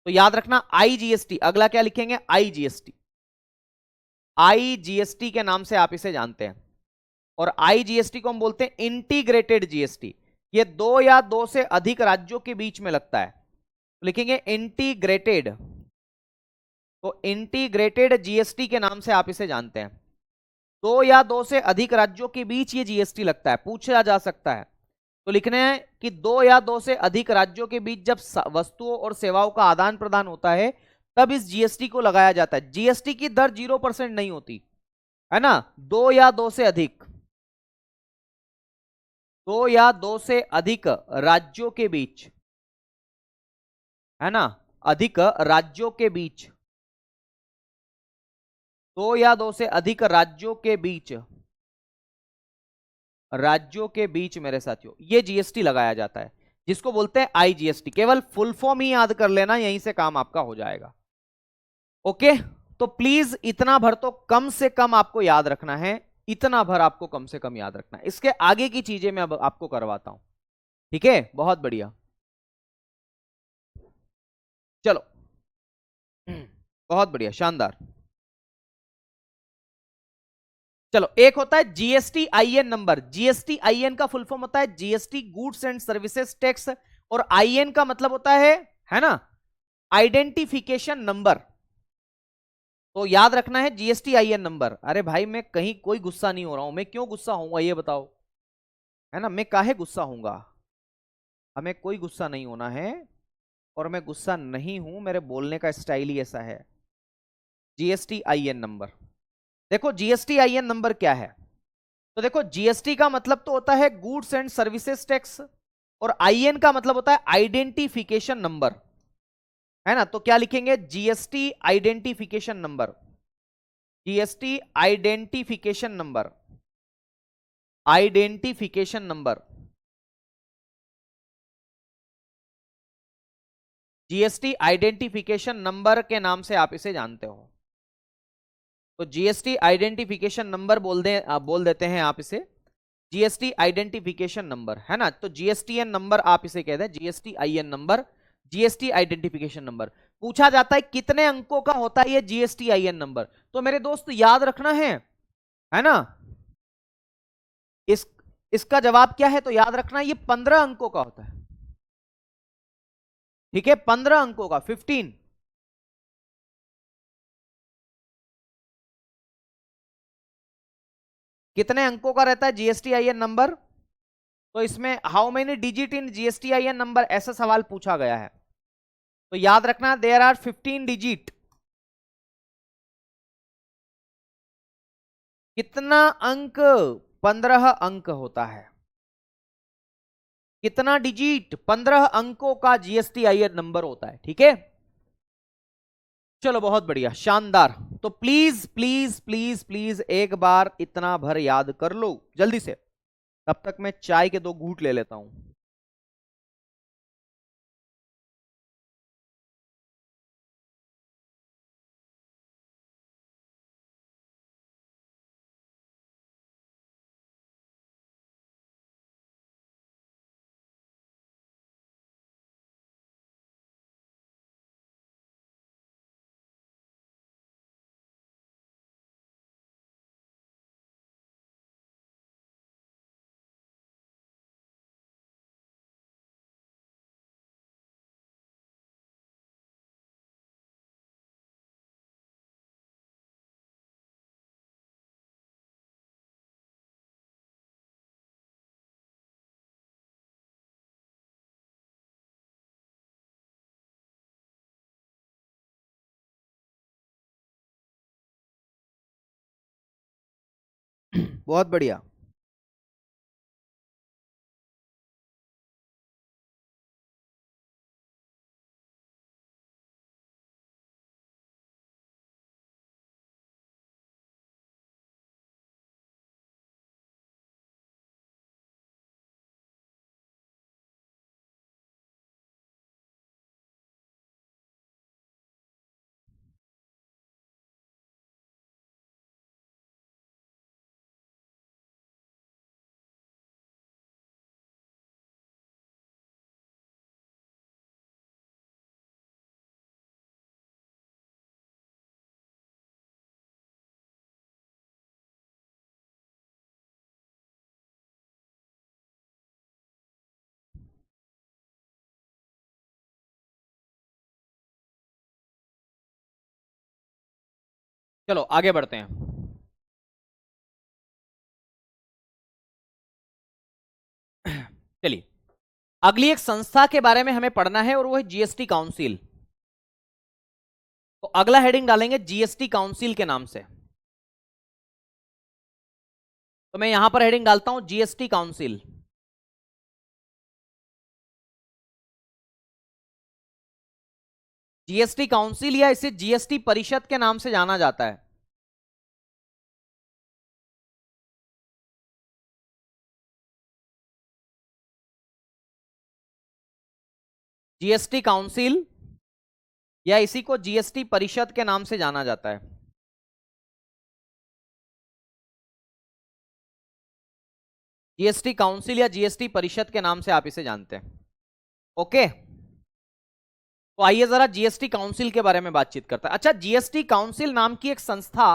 तो याद रखना आईजीएसटी। अगला क्या लिखेंगे? आईजीएसटी, आईजीएसटी के नाम से आप इसे जानते हैं। और आईजीएसटी को हम बोलते हैं इंटीग्रेटेड जीएसटी। ये 2 या 2 से अधिक राज्यों के बीच में लगता है, तो लिखेंगे इंटीग्रेटेड। तो इंटीग्रेटेड जीएसटी के नाम से आप इसे जानते हैं। दो या दो से अधिक राज्यों के बीच ये जीएसटी लगता है, पूछा जा सकता है। तो लिखने हैं कि दो या दो से अधिक राज्यों के बीच जब वस्तुओं और सेवाओं का आदान प्रदान होता है तब इस जीएसटी को लगाया जाता है। जीएसटी की दर 0% नहीं होती है ना। दो या दो से अधिक, दो या दो से अधिक राज्यों के बीच, है ना, अधिक राज्यों के बीच, दो या दो से अधिक राज्यों के बीच, राज्यों के बीच मेरे साथियों ये जीएसटी लगाया जाता है, जिसको बोलते हैं आईजीएसटी। केवल फुल फॉर्म ही याद कर लेना, यहीं से काम आपका हो जाएगा। ओके, तो प्लीज इतना भर तो कम से कम आपको याद रखना है, इतना भर आपको कम से कम याद रखना है। इसके आगे की चीजें मैं अब आपको करवाता हूं, ठीक है। बहुत बढ़िया, चलो बहुत बढ़िया, शानदार। चलो, एक होता है GST IN number. GST IN का फुल फॉर्म होता है GST goods and services tax, और आईएन का मतलब होता है ना, आइडेंटिफिकेशन नंबर। तो याद रखना है जीएसटी आईएन नंबर। अरे भाई मैं कहीं कोई गुस्सा नहीं हो रहा हूं, मैं क्यों गुस्सा होऊंगा ये बताओ, है ना, मैं काहे गुस्सा होऊंगा। हमें कोई गुस्सा नहीं होना है, और मैं गुस्सा नहीं हूं, मेरे बोलने का स्टाइल ही ऐसा है। जीएसटी आईएन नंबर, देखो जीएसटी आईएन नंबर क्या है। तो देखो जीएसटी का मतलब तो होता है गुड्स एंड सर्विसेज टैक्स, और आईएन का मतलब होता है आइडेंटिफिकेशन नंबर, है ना। तो क्या लिखेंगे, GST identification number, GST identification number, identification number, GST identification number के नाम से आप इसे जानते हो। तो जीएसटी आइडेंटिफिकेशन नंबर बोल देते हैं आप इसे, जीएसटी आइडेंटिफिकेशन नंबर, है ना। तो जीएसटीएन नंबर आप इसे कहते हैं, GST IN number, GST identification number. पूछा जाता है कितने अंकों का होता है ये जीएसटी आईएन नंबर, तो मेरे दोस्त याद रखना है ना। इस इसका जवाब क्या है, तो याद रखना ये 15 अंकों का होता है, ठीक है, 15 अंकों का, 15। कितने अंकों का रहता है जीएसटी आईएन नंबर, तो इसमें how many digit in GST IN number ऐसा सवाल पूछा गया है। तो याद रखना देयर आर 15 डिजिट। कितना अंक, 15 अंक होता है। कितना डिजिट, 15 अंकों का जीएसटी आईएन नंबर होता है, ठीक है। चलो बहुत बढ़िया, शानदार। तो प्लीज प्लीज प्लीज प्लीज एक बार इतना भर याद कर लो जल्दी से, तब तक मैं चाय के 2 घूंट ले लेता हूं। बहुत बढ़िया। चलो आगे बढ़ते हैं। चलिए, अगली एक संस्था के बारे में हमें पढ़ना है और वो है जीएसटी काउंसिल। तो अगला हेडिंग डालेंगे जीएसटी काउंसिल के नाम से। तो मैं यहां पर हेडिंग डालता हूं जीएसटी काउंसिल। जीएसटी काउंसिल या इसे जीएसटी परिषद के नाम से जाना जाता है। जीएसटी काउंसिल या इसी को जीएसटी परिषद के नाम से जाना जाता है। जीएसटी काउंसिल या जीएसटी परिषद के नाम से आप इसे जानते हैं। ओके, तो आइए जरा जीएसटी काउंसिल के बारे में बातचीत करते हैं। अच्छा, जीएसटी काउंसिल नाम की एक संस्था,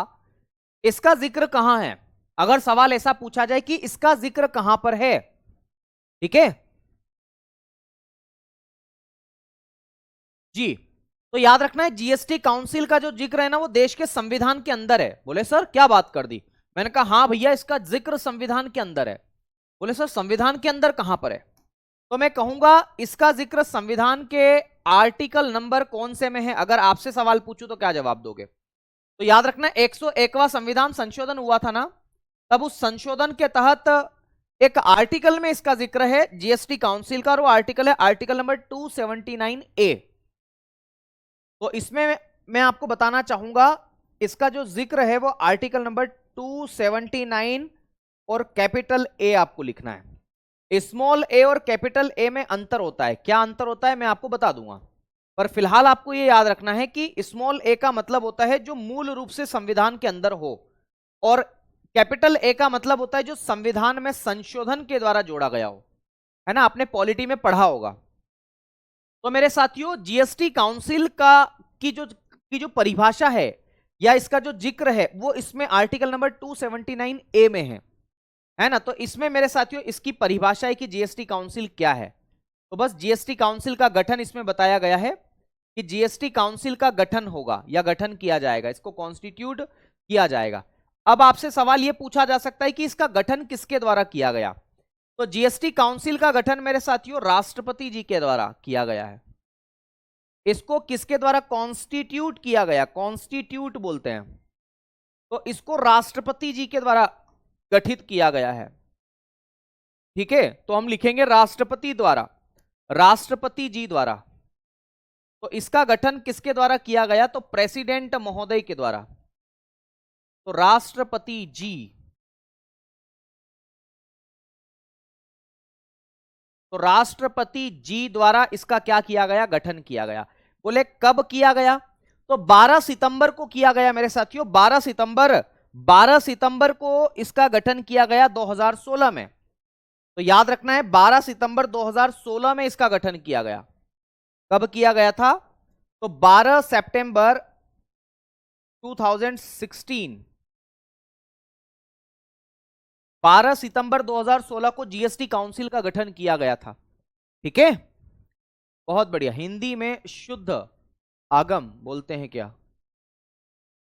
इसका जिक्र कहां है? अगर सवाल ऐसा पूछा जाए कि इसका जिक्र कहां पर है, ठीक है जी, तो याद रखना है जीएसटी काउंसिल का जो जिक्र है ना वो देश के संविधान के अंदर है। बोले सर क्या बात कर दी? मैंने कहा हाँ भैया, इसका जिक्र संविधान के अंदर है। बोले सर संविधान के अंदर कहां पर है? तो मैं कहूंगा इसका जिक्र संविधान के आर्टिकल नंबर कौन से में है। अगर आपसे सवाल पूछूं तो क्या जवाब दोगे? तो याद रखना 101वां संविधान संशोधन हुआ था ना, तब उस संशोधन के तहत एक आर्टिकल में इसका जिक्र है जीएसटी काउंसिल का, और वो आर्टिकल है आर्टिकल नंबर 279A। तो इसमें मैं आपको बताना चाहूंगा इसका जो जिक्र है वो आर्टिकल नंबर 279 और कैपिटल ए आपको लिखना है। स्मॉल ए और कैपिटल ए में अंतर होता है। क्या अंतर होता है मैं आपको बता दूंगा, पर फिलहाल आपको यह याद रखना है कि स्मॉल ए का मतलब होता है जो मूल रूप से संविधान के अंदर हो, और कैपिटल ए का मतलब होता है जो संविधान में संशोधन के द्वारा जोड़ा गया हो। है ना, आपने पॉलिटी में पढ़ा होगा। तो मेरे साथियों, जीएसटी काउंसिल की जो परिभाषा है या इसका जो जिक्र है वो इसमें आर्टिकल नंबर 279A में है ना। तो इसमें मेरे साथियों इसकी परिभाषा है कि जीएसटी काउंसिल क्या है। तो बस जीएसटी काउंसिल का गठन इसमें बताया गया है कि जीएसटी काउंसिल का गठन होगा या गठन किया जाएगा, इसको कॉन्स्टिट्यूट किया जाएगा। अब आपसे सवाल यह पूछा जा सकता है कि इसका गठन किसके द्वारा किया गया? तो जीएसटी काउंसिल का गठन मेरे साथियों राष्ट्रपति जी के द्वारा किया गया है। इसको किसके द्वारा कॉन्स्टिट्यूट किया गया? कॉन्स्टिट्यूट बोलते हैं। तो इसको राष्ट्रपति जी के द्वारा गठित किया गया है। ठीक है, तो हम लिखेंगे राष्ट्रपति द्वारा, राष्ट्रपति जी द्वारा। तो इसका गठन किसके द्वारा किया गया? तो प्रेसिडेंट महोदय के द्वारा। तो राष्ट्रपति जी, तो राष्ट्रपति जी द्वारा इसका क्या किया गया? गठन किया गया। बोले कब किया गया? तो 12 सितंबर को किया गया मेरे साथियों। 12 सितंबर को इसका गठन किया गया 2016 में। तो याद रखना है 12 सितंबर 2016 में इसका गठन किया गया। कब किया गया था? तो 12 सितंबर 2016, 12 सितंबर 2016 को जीएसटी काउंसिल का गठन किया गया था। ठीक है, बहुत बढ़िया। हिंदी में शुद्ध आगम बोलते हैं क्या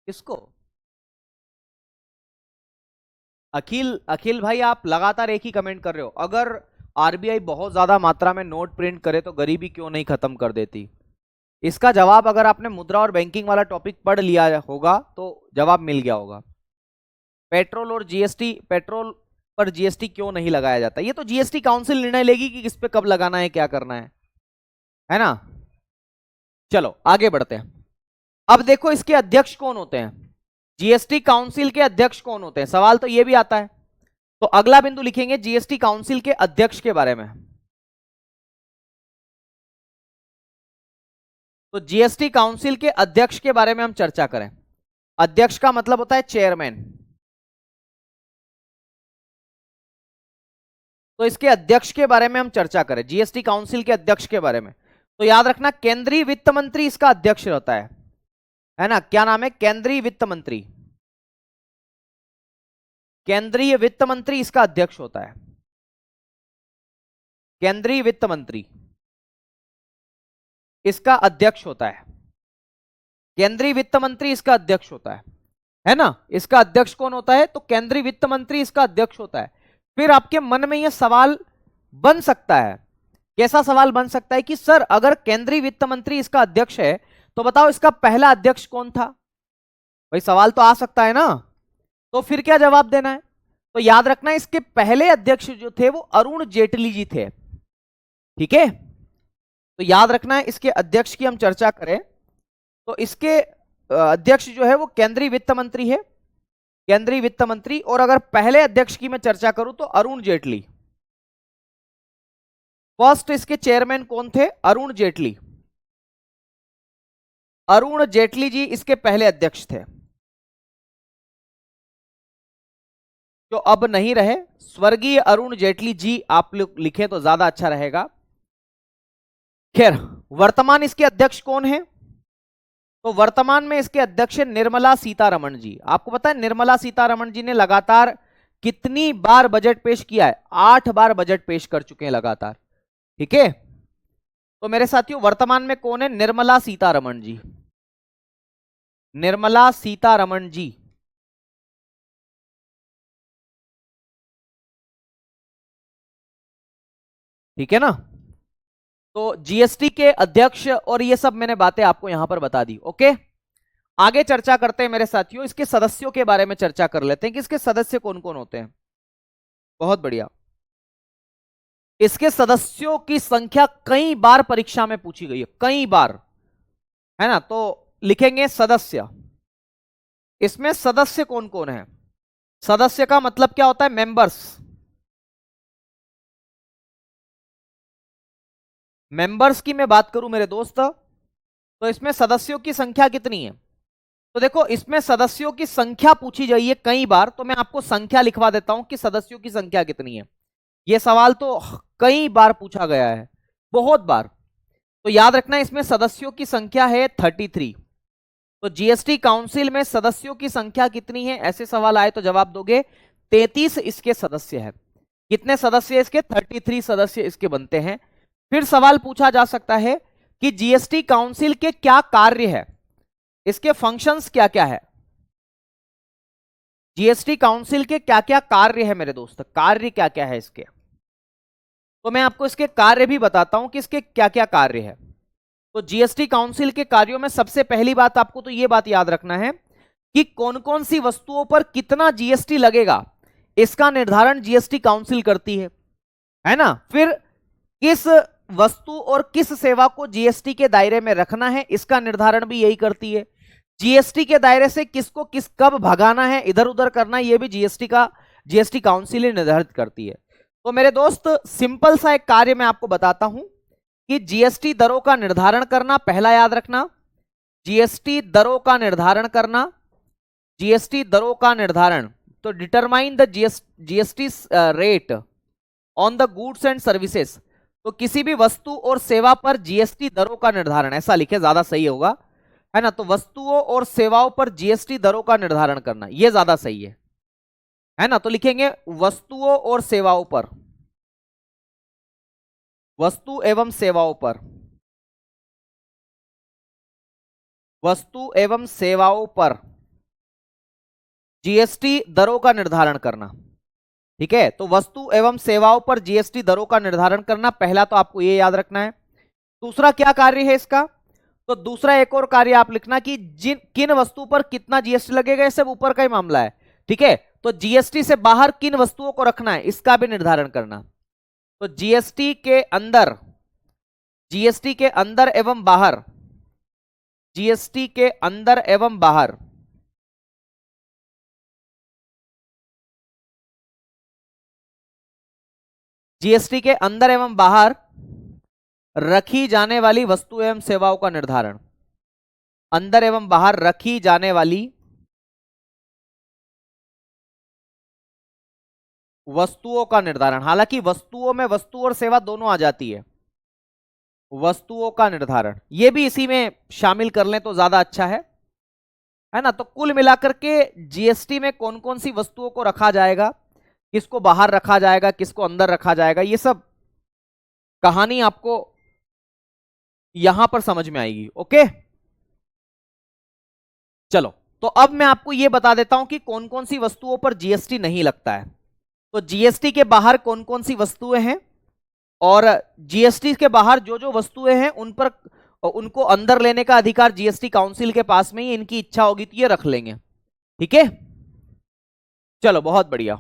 इसको? अखिल भाई आप लगातार एक ही कमेंट कर रहे हो। अगर आरबीआई बहुत ज्यादा मात्रा में नोट प्रिंट करे तो गरीबी क्यों नहीं खत्म कर देती? इसका जवाब अगर आपने मुद्रा और बैंकिंग वाला टॉपिक पढ़ लिया होगा तो जवाब मिल गया होगा। पेट्रोल और जीएसटी, पेट्रोल पर जीएसटी क्यों नहीं लगाया जाता? ये तो जीएसटी काउंसिल निर्णय लेगी कि किस पे कब लगाना है, क्या करना है ना। चलो आगे बढ़ते हैं। अब देखो इसके अध्यक्ष कौन होते हैं? जीएसटी काउंसिल के अध्यक्ष कौन होते हैं? सवाल तो ये भी आता है। तो अगला बिंदु लिखेंगे जीएसटी काउंसिल के अध्यक्ष के बारे में। तो जीएसटी काउंसिल के अध्यक्ष के बारे में हम चर्चा करें। अध्यक्ष का मतलब होता है चेयरमैन। तो इसके अध्यक्ष के बारे में हम चर्चा करें, जीएसटी काउंसिल के अध्यक्ष के बारे में। तो याद रखना केंद्रीय वित्त मंत्री इसका अध्यक्ष रहता है ना। क्या नाम है? केंद्रीय वित्त मंत्री। केंद्रीय वित्त मंत्री इसका अध्यक्ष होता है। केंद्रीय वित्त मंत्री इसका अध्यक्ष होता है। केंद्रीय वित्त मंत्री इसका अध्यक्ष होता है। है ना। इसका अध्यक्ष कौन होता है? तो केंद्रीय वित्त मंत्री इसका अध्यक्ष होता है। फिर आपके मन में यह सवाल बन सकता है, कैसा सवाल बन सकता है कि सर अगर केंद्रीय वित्त मंत्री इसका अध्यक्ष है तो बताओ इसका पहला अध्यक्ष कौन था? भाई सवाल तो आ सकता है ना। तो फिर क्या जवाब देना है? तो याद रखना इसके पहले अध्यक्ष जो थे वो अरुण जेटली जी थे। ठीक है, तो याद रखना है इसके अध्यक्ष की हम चर्चा करें तो इसके अध्यक्ष जो है वो केंद्रीय वित्त मंत्री है, केंद्रीय वित्त मंत्री। और अगर पहले अध्यक्ष की मैं चर्चा करूं तो अरुण जेटली। फर्स्ट इसके चेयरमैन कौन थे? अरुण जेटली। अरुण जेटली जी इसके पहले अध्यक्ष थे, जो अब नहीं रहे। स्वर्गीय अरुण जेटली जी आप लोग लिखें तो ज्यादा अच्छा रहेगा। खैर, वर्तमान इसके अध्यक्ष कौन है? तो वर्तमान में इसके अध्यक्ष निर्मला सीतारमण जी। आपको पता है निर्मला सीतारमण जी ने लगातार कितनी बार बजट पेश किया है? 8 बार बजट पेश कर चुके हैं लगातार। ठीक है, तो मेरे साथियों वर्तमान में कौन है? निर्मला सीतारमण जी। निर्मला सीतारमण जी। ठीक है ना। तो जीएसटी के अध्यक्ष और ये सब मैंने बातें आपको यहां पर बता दी। ओके, आगे चर्चा करते हैं मेरे साथियों, इसके सदस्यों के बारे में चर्चा कर लेते हैं कि इसके सदस्य कौन कौन होते हैं। बहुत बढ़िया। इसके सदस्यों की संख्या कई बार परीक्षा में पूछी गई है, कई बार, है ना। तो लिखेंगे सदस्य। इसमें सदस्य कौन कौन है? सदस्य का मतलब क्या होता है? मेंबर्स। मेंबर्स की मैं बात करूं मेरे दोस्त तो इसमें सदस्यों की संख्या कितनी है? तो देखो इसमें सदस्यों की संख्या पूछी गई है कई बार, तो मैं आपको संख्या लिखवा देता हूं कि सदस्यों की संख्या कितनी है। यह सवाल तो कई बार पूछा गया है, बहुत बार। तो याद रखना इसमें सदस्यों की संख्या है 33। तो जीएसटी काउंसिल में सदस्यों की संख्या कितनी है? ऐसे सवाल आए तो जवाब दोगे 33 इसके सदस्य है। कितने सदस्य इसके? 33 सदस्य इसके बनते हैं। फिर सवाल पूछा जा सकता है कि जीएसटी काउंसिल के क्या कार्य है, इसके फंक्शंस क्या क्या है? जीएसटी काउंसिल के क्या क्या कार्य है मेरे दोस्त? कार्य क्या क्या है इसके? तो मैं आपको इसके कार्य भी बताता हूं कि इसके क्या क्या कार्य है। तो जीएसटी काउंसिल के कार्यों में सबसे पहली बात आपको तो यह बात याद रखना है कि कौन कौन सी वस्तुओं पर कितना जीएसटी लगेगा, इसका निर्धारण जीएसटी काउंसिल करती है ना। फिर किस वस्तु और किस सेवा को जीएसटी के दायरे में रखना है, इसका निर्धारण भी यही करती है। जीएसटी के दायरे से किसको किस कब भगाना है, इधर उधर करना है, यह भी जीएसटी काउंसिल ही निर्धारित करती है। तो मेरे दोस्त सिंपल सा एक कार्य मैं आपको बताता हूं कि जीएसटी दरों का निर्धारण करना, पहला याद रखना जीएसटी दरों का निर्धारण करना, जीएसटी दरों का निर्धारण। तो determine the GST rate on the goods and services. तो किसी भी वस्तु और सेवा पर जीएसटी दरों का निर्धारण, ऐसा लिखे ज्यादा सही होगा, है ना। तो वस्तुओं और सेवाओं पर जीएसटी दरों का निर्धारण करना, यह ज्यादा सही है ना। तो लिखेंगे वस्तुओं और सेवाओं पर, वस्तु एवं सेवाओं पर, वस्तु एवं सेवाओं पर जीएसटी दरों का निर्धारण करना। ठीक है, तो वस्तु एवं सेवाओं पर जीएसटी दरों का निर्धारण करना, पहला तो आपको यह याद रखना है। दूसरा क्या कार्य है इसका? तो दूसरा एक और कार्य आप लिखना कि किन वस्तु पर कितना जीएसटी लगेगा, ये सब ऊपर का ही मामला है। ठीक है, तो जीएसटी से बाहर किन वस्तुओं को रखना है, इसका भी निर्धारण करना। तो जीएसटी के अंदर, जीएसटी के अंदर एवं बाहर, जीएसटी के अंदर एवं बाहर जीएसटी के अंदर एवं बाहर रखी जाने वाली वस्तु एवं सेवाओं का निर्धारण, अंदर एवं बाहर रखी जाने वाली वस्तुओं का निर्धारण। हालांकि वस्तुओं में वस्तु और सेवा दोनों आ जाती है। वस्तुओं का निर्धारण ये भी इसी में शामिल कर लें तो ज्यादा अच्छा है ना। तो कुल मिलाकर के जीएसटी में कौन कौन सी वस्तुओं को रखा जाएगा, किसको बाहर रखा जाएगा, किसको अंदर रखा जाएगा, ये सब कहानी आपको यहां पर समझ में आएगी। ओके, चलो तो अब मैं आपको यह बता देता हूं कि कौन कौन सी वस्तुओं पर जीएसटी नहीं लगता है। तो जीएसटी के बाहर कौन कौन सी वस्तुएं हैं, और जीएसटी के बाहर जो जो वस्तुएं हैं उन पर उनको अंदर लेने का अधिकार जीएसटी काउंसिल के पास में ही, इनकी इच्छा होगी तो ये रख लेंगे। ठीक है, चलो बहुत बढ़िया।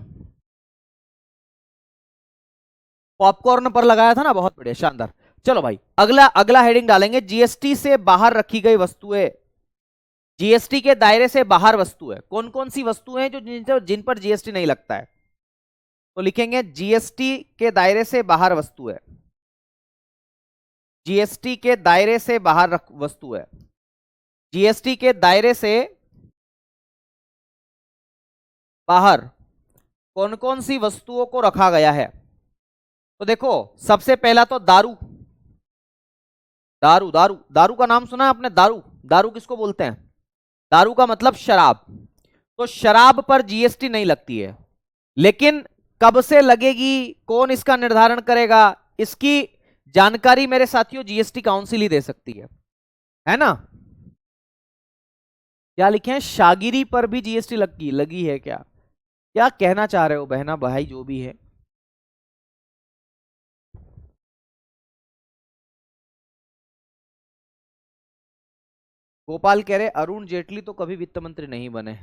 पॉपकॉर्न पर लगाया था ना, बहुत बढ़िया, शानदार। चलो भाई, अगला अगला हेडिंग डालेंगे, जीएसटी से बाहर रखी गई वस्तुएं। जीएसटी के दायरे से बाहर वस्तुएं, कौन कौन सी वस्तुएं जो जिन पर जीएसटी नहीं लगता है? तो लिखेंगे जीएसटी के दायरे से बाहर वस्तुएं। जीएसटी के दायरे से बाहर वस्तुएं, जीएसटी के दायरे से बाहर कौन कौन सी वस्तुओं को रखा गया है? तो देखो, सबसे पहला तो दारू। दारू दारू दारू का नाम सुना है आपने? दारू, दारू किसको बोलते हैं? दारू का मतलब शराब। तो शराब पर जीएसटी नहीं लगती है, लेकिन कब से लगेगी, कौन इसका निर्धारण करेगा, इसकी जानकारी मेरे साथियों जीएसटी काउंसिल ही दे सकती है ना? क्या लिखे हैं? शागिरी पर भी जीएसटी लगी है क्या? क्या कहना चाह रहे हो बहना भाई जो भी है? गोपाल कह रहे अरुण जेटली तो कभी वित्त मंत्री नहीं बने।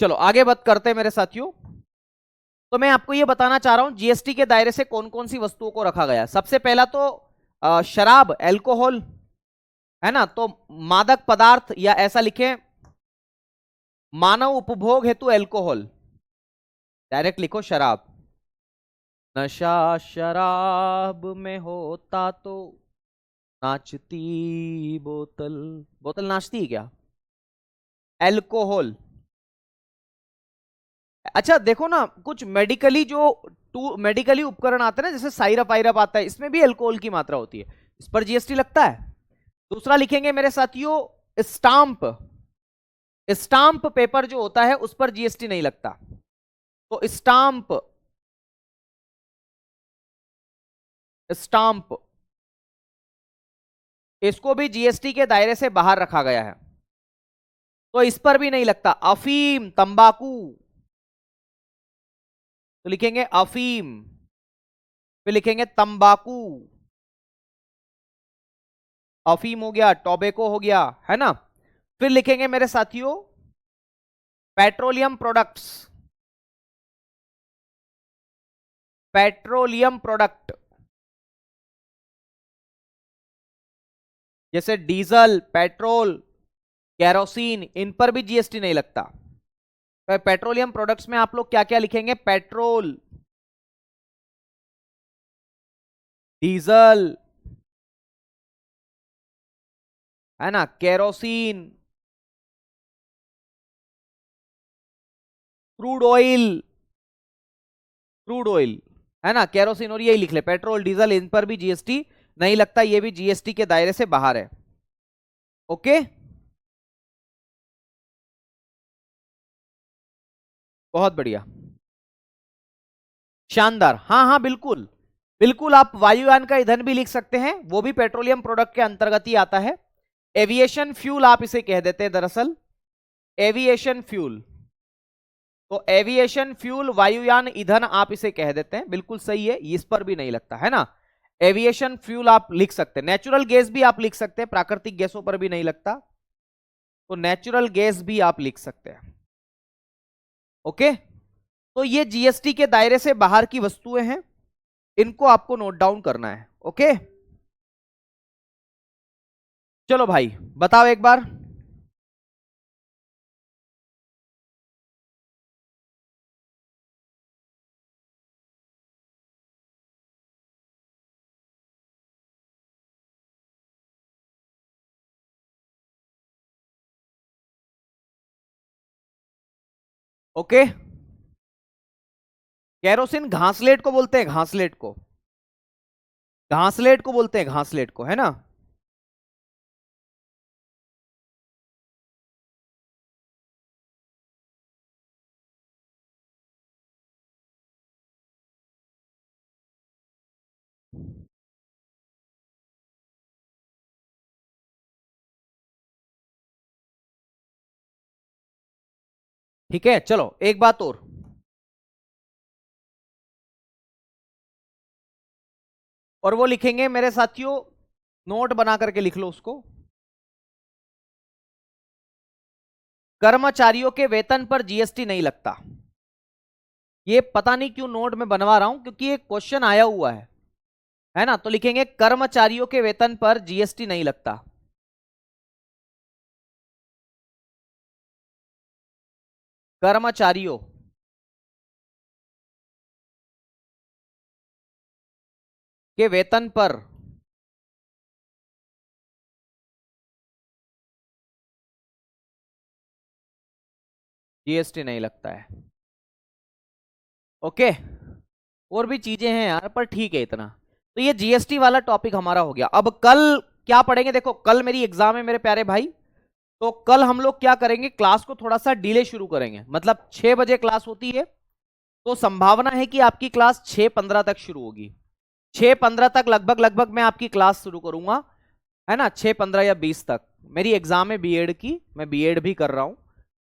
चलो आगे बात करते हैं मेरे साथियों। तो मैं आपको यह बताना चाह रहा हूं जीएसटी के दायरे से कौन कौन सी वस्तुओं को रखा गया। सबसे पहला तो शराब, एल्कोहल, है ना? तो मादक पदार्थ, या ऐसा लिखें मानव उपभोग हेतु एल्कोहल, डायरेक्ट लिखो शराब। नशा शराब में होता तो नाचती बोतल। बोतल नाचती है क्या? एल्कोहल। अच्छा देखो ना, कुछ मेडिकली जो मेडिकली उपकरण आते हैं ना, जैसे साइरप वायरप आता है, इसमें भी अल्कोहल की मात्रा होती है, इस पर जीएसटी लगता है। दूसरा लिखेंगे मेरे साथियों स्टाम्प। स्टाम्प पेपर जो होता है उस पर जीएसटी नहीं लगता। तो स्टाम्प, स्टाम्प इसको भी जीएसटी के दायरे से बाहर रखा गया है, तो इस पर भी नहीं लगता। अफीम, तंबाकू, तो लिखेंगे अफीम, फिर लिखेंगे तंबाकू। अफीम हो गया, टोबैको हो गया, है ना? फिर लिखेंगे मेरे साथियों पेट्रोलियम प्रोडक्ट्स। पेट्रोलियम प्रोडक्ट जैसे डीजल, पेट्रोल, केरोसिन, इन पर भी जीएसटी नहीं लगता। पेट्रोलियम प्रोडक्ट्स में आप लोग क्या क्या लिखेंगे? पेट्रोल, डीजल, है ना, kerosene, crude oil, crude oil, है ना, केरोसिन, और यही लिख ले पेट्रोल डीजल, इन पर भी जीएसटी नहीं लगता, ये भी जीएसटी के दायरे से बाहर है। ओके, बहुत बढ़िया, शानदार। हाँ हाँ बिल्कुल, बिल्कुल आप वायुयान का ईंधन भी लिख सकते हैं, वो भी पेट्रोलियम प्रोडक्ट के अंतर्गत ही आता है। एविएशन फ्यूल आप इसे कह देते हैं दरअसल, एविएशन फ्यूल। तो एविएशन फ्यूल, वायुयान ईंधन आप इसे कह देते हैं, बिल्कुल सही है, इस पर भी नहीं लगता, है ना? एविएशन फ्यूल आप लिख सकते हैं। नेचुरल गैस भी आप लिख सकते हैं, प्राकृतिक गैसों पर भी नहीं लगता, तो नेचुरल गैस भी आप लिख सकते हैं। ओके, तो ये जीएसटी के दायरे से बाहर की वस्तुएं हैं, इनको आपको नोट डाउन करना है। ओके, चलो भाई बताओ एक बार। ओके, केरोसिन घासलेट को बोलते हैं, घासलेट को, घासलेट को बोलते हैं, घासलेट को, है ना? ठीक है, चलो एक बात और वो लिखेंगे मेरे साथियों, नोट बना करके लिख लो उसको। कर्मचारियों के वेतन पर जीएसटी नहीं लगता। ये पता नहीं क्यों नोट में बनवा रहा हूं, क्योंकि एक क्वेश्चन आया हुआ है ना। तो लिखेंगे कर्मचारियों के वेतन पर जीएसटी नहीं लगता। कर्मचारियों के वेतन पर जीएसटी नहीं लगता है। ओके, और भी चीजें हैं यार, पर ठीक है इतना। तो ये जीएसटी वाला टॉपिक हमारा हो गया। अब कल क्या पढ़ेंगे, देखो कल मेरी एग्जाम है मेरे प्यारे भाई। तो कल हम लोग क्या करेंगे, क्लास को थोड़ा सा डिले शुरू करेंगे। मतलब 6 बजे क्लास होती है, तो संभावना है कि आपकी क्लास 6:15 तक शुरू होगी। 6:15 तक लगभग लगभग मैं आपकी क्लास शुरू करूंगा, है ना। 6:15 या 20 तक मेरी एग्जाम है बीएड की, मैं बीएड भी कर रहा हूं।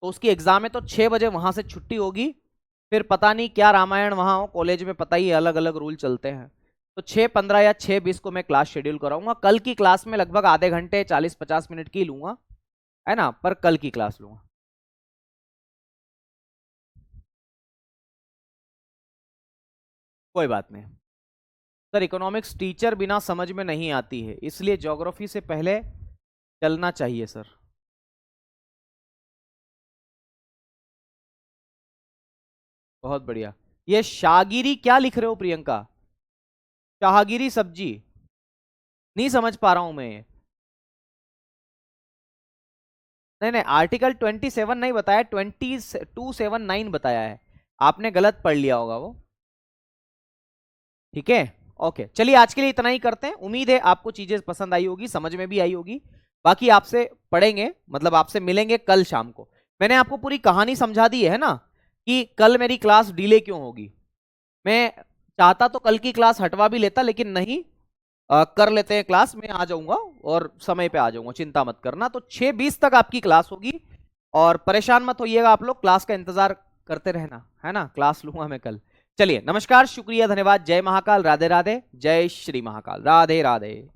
तो उसकी एग्जाम है, तो 6 बजे वहां से छुट्टी होगी। फिर पता नहीं क्या रामायण वहां हो कॉलेज में, पता ही अलग अलग रूल चलते हैं। तो 6:15 या 6:20 को मैं क्लास शेड्यूल कराऊंगा। कल की क्लास में लगभग आधे घंटे 40-50 मिनट की लूंगा, है ना, पर कल की क्लास लूंगा। कोई बात नहीं सर, इकोनॉमिक्स टीचर बिना समझ में नहीं आती है, इसलिए ज्योग्राफी से पहले चलना चाहिए सर। बहुत बढ़िया। ये शागिरी क्या लिख रहे हो प्रियंका? शाहगिरी सब्जी? नहीं समझ पा रहा हूं मैं ये। नहीं नहीं, आर्टिकल 27 नहीं बताया, 2279 बताया है। आपने गलत पढ़ लिया होगा वो। ठीक है, ओके, चलिए आज के लिए इतना ही करते हैं। उम्मीद है आपको चीजें पसंद आई होगी, समझ में भी आई होगी। बाकी आपसे पढ़ेंगे, मतलब आपसे मिलेंगे कल शाम को। मैंने आपको पूरी कहानी समझा दी है ना, कि कल मेरी क्लास डिले क्यों होगी। मैं चाहता तो कल की क्लास हटवा भी लेता, लेकिन नहीं, कर लेते हैं क्लास, मैं आ जाऊंगा और समय पे आ जाऊंगा, चिंता मत करना। तो 6:20 तक आपकी क्लास होगी, और परेशान मत होइएगा आप लोग, क्लास का इंतजार करते रहना, है ना। क्लास लूंगा मैं कल। चलिए, नमस्कार, शुक्रिया, धन्यवाद, जय महाकाल, राधे राधे, जय श्री महाकाल, राधे राधे।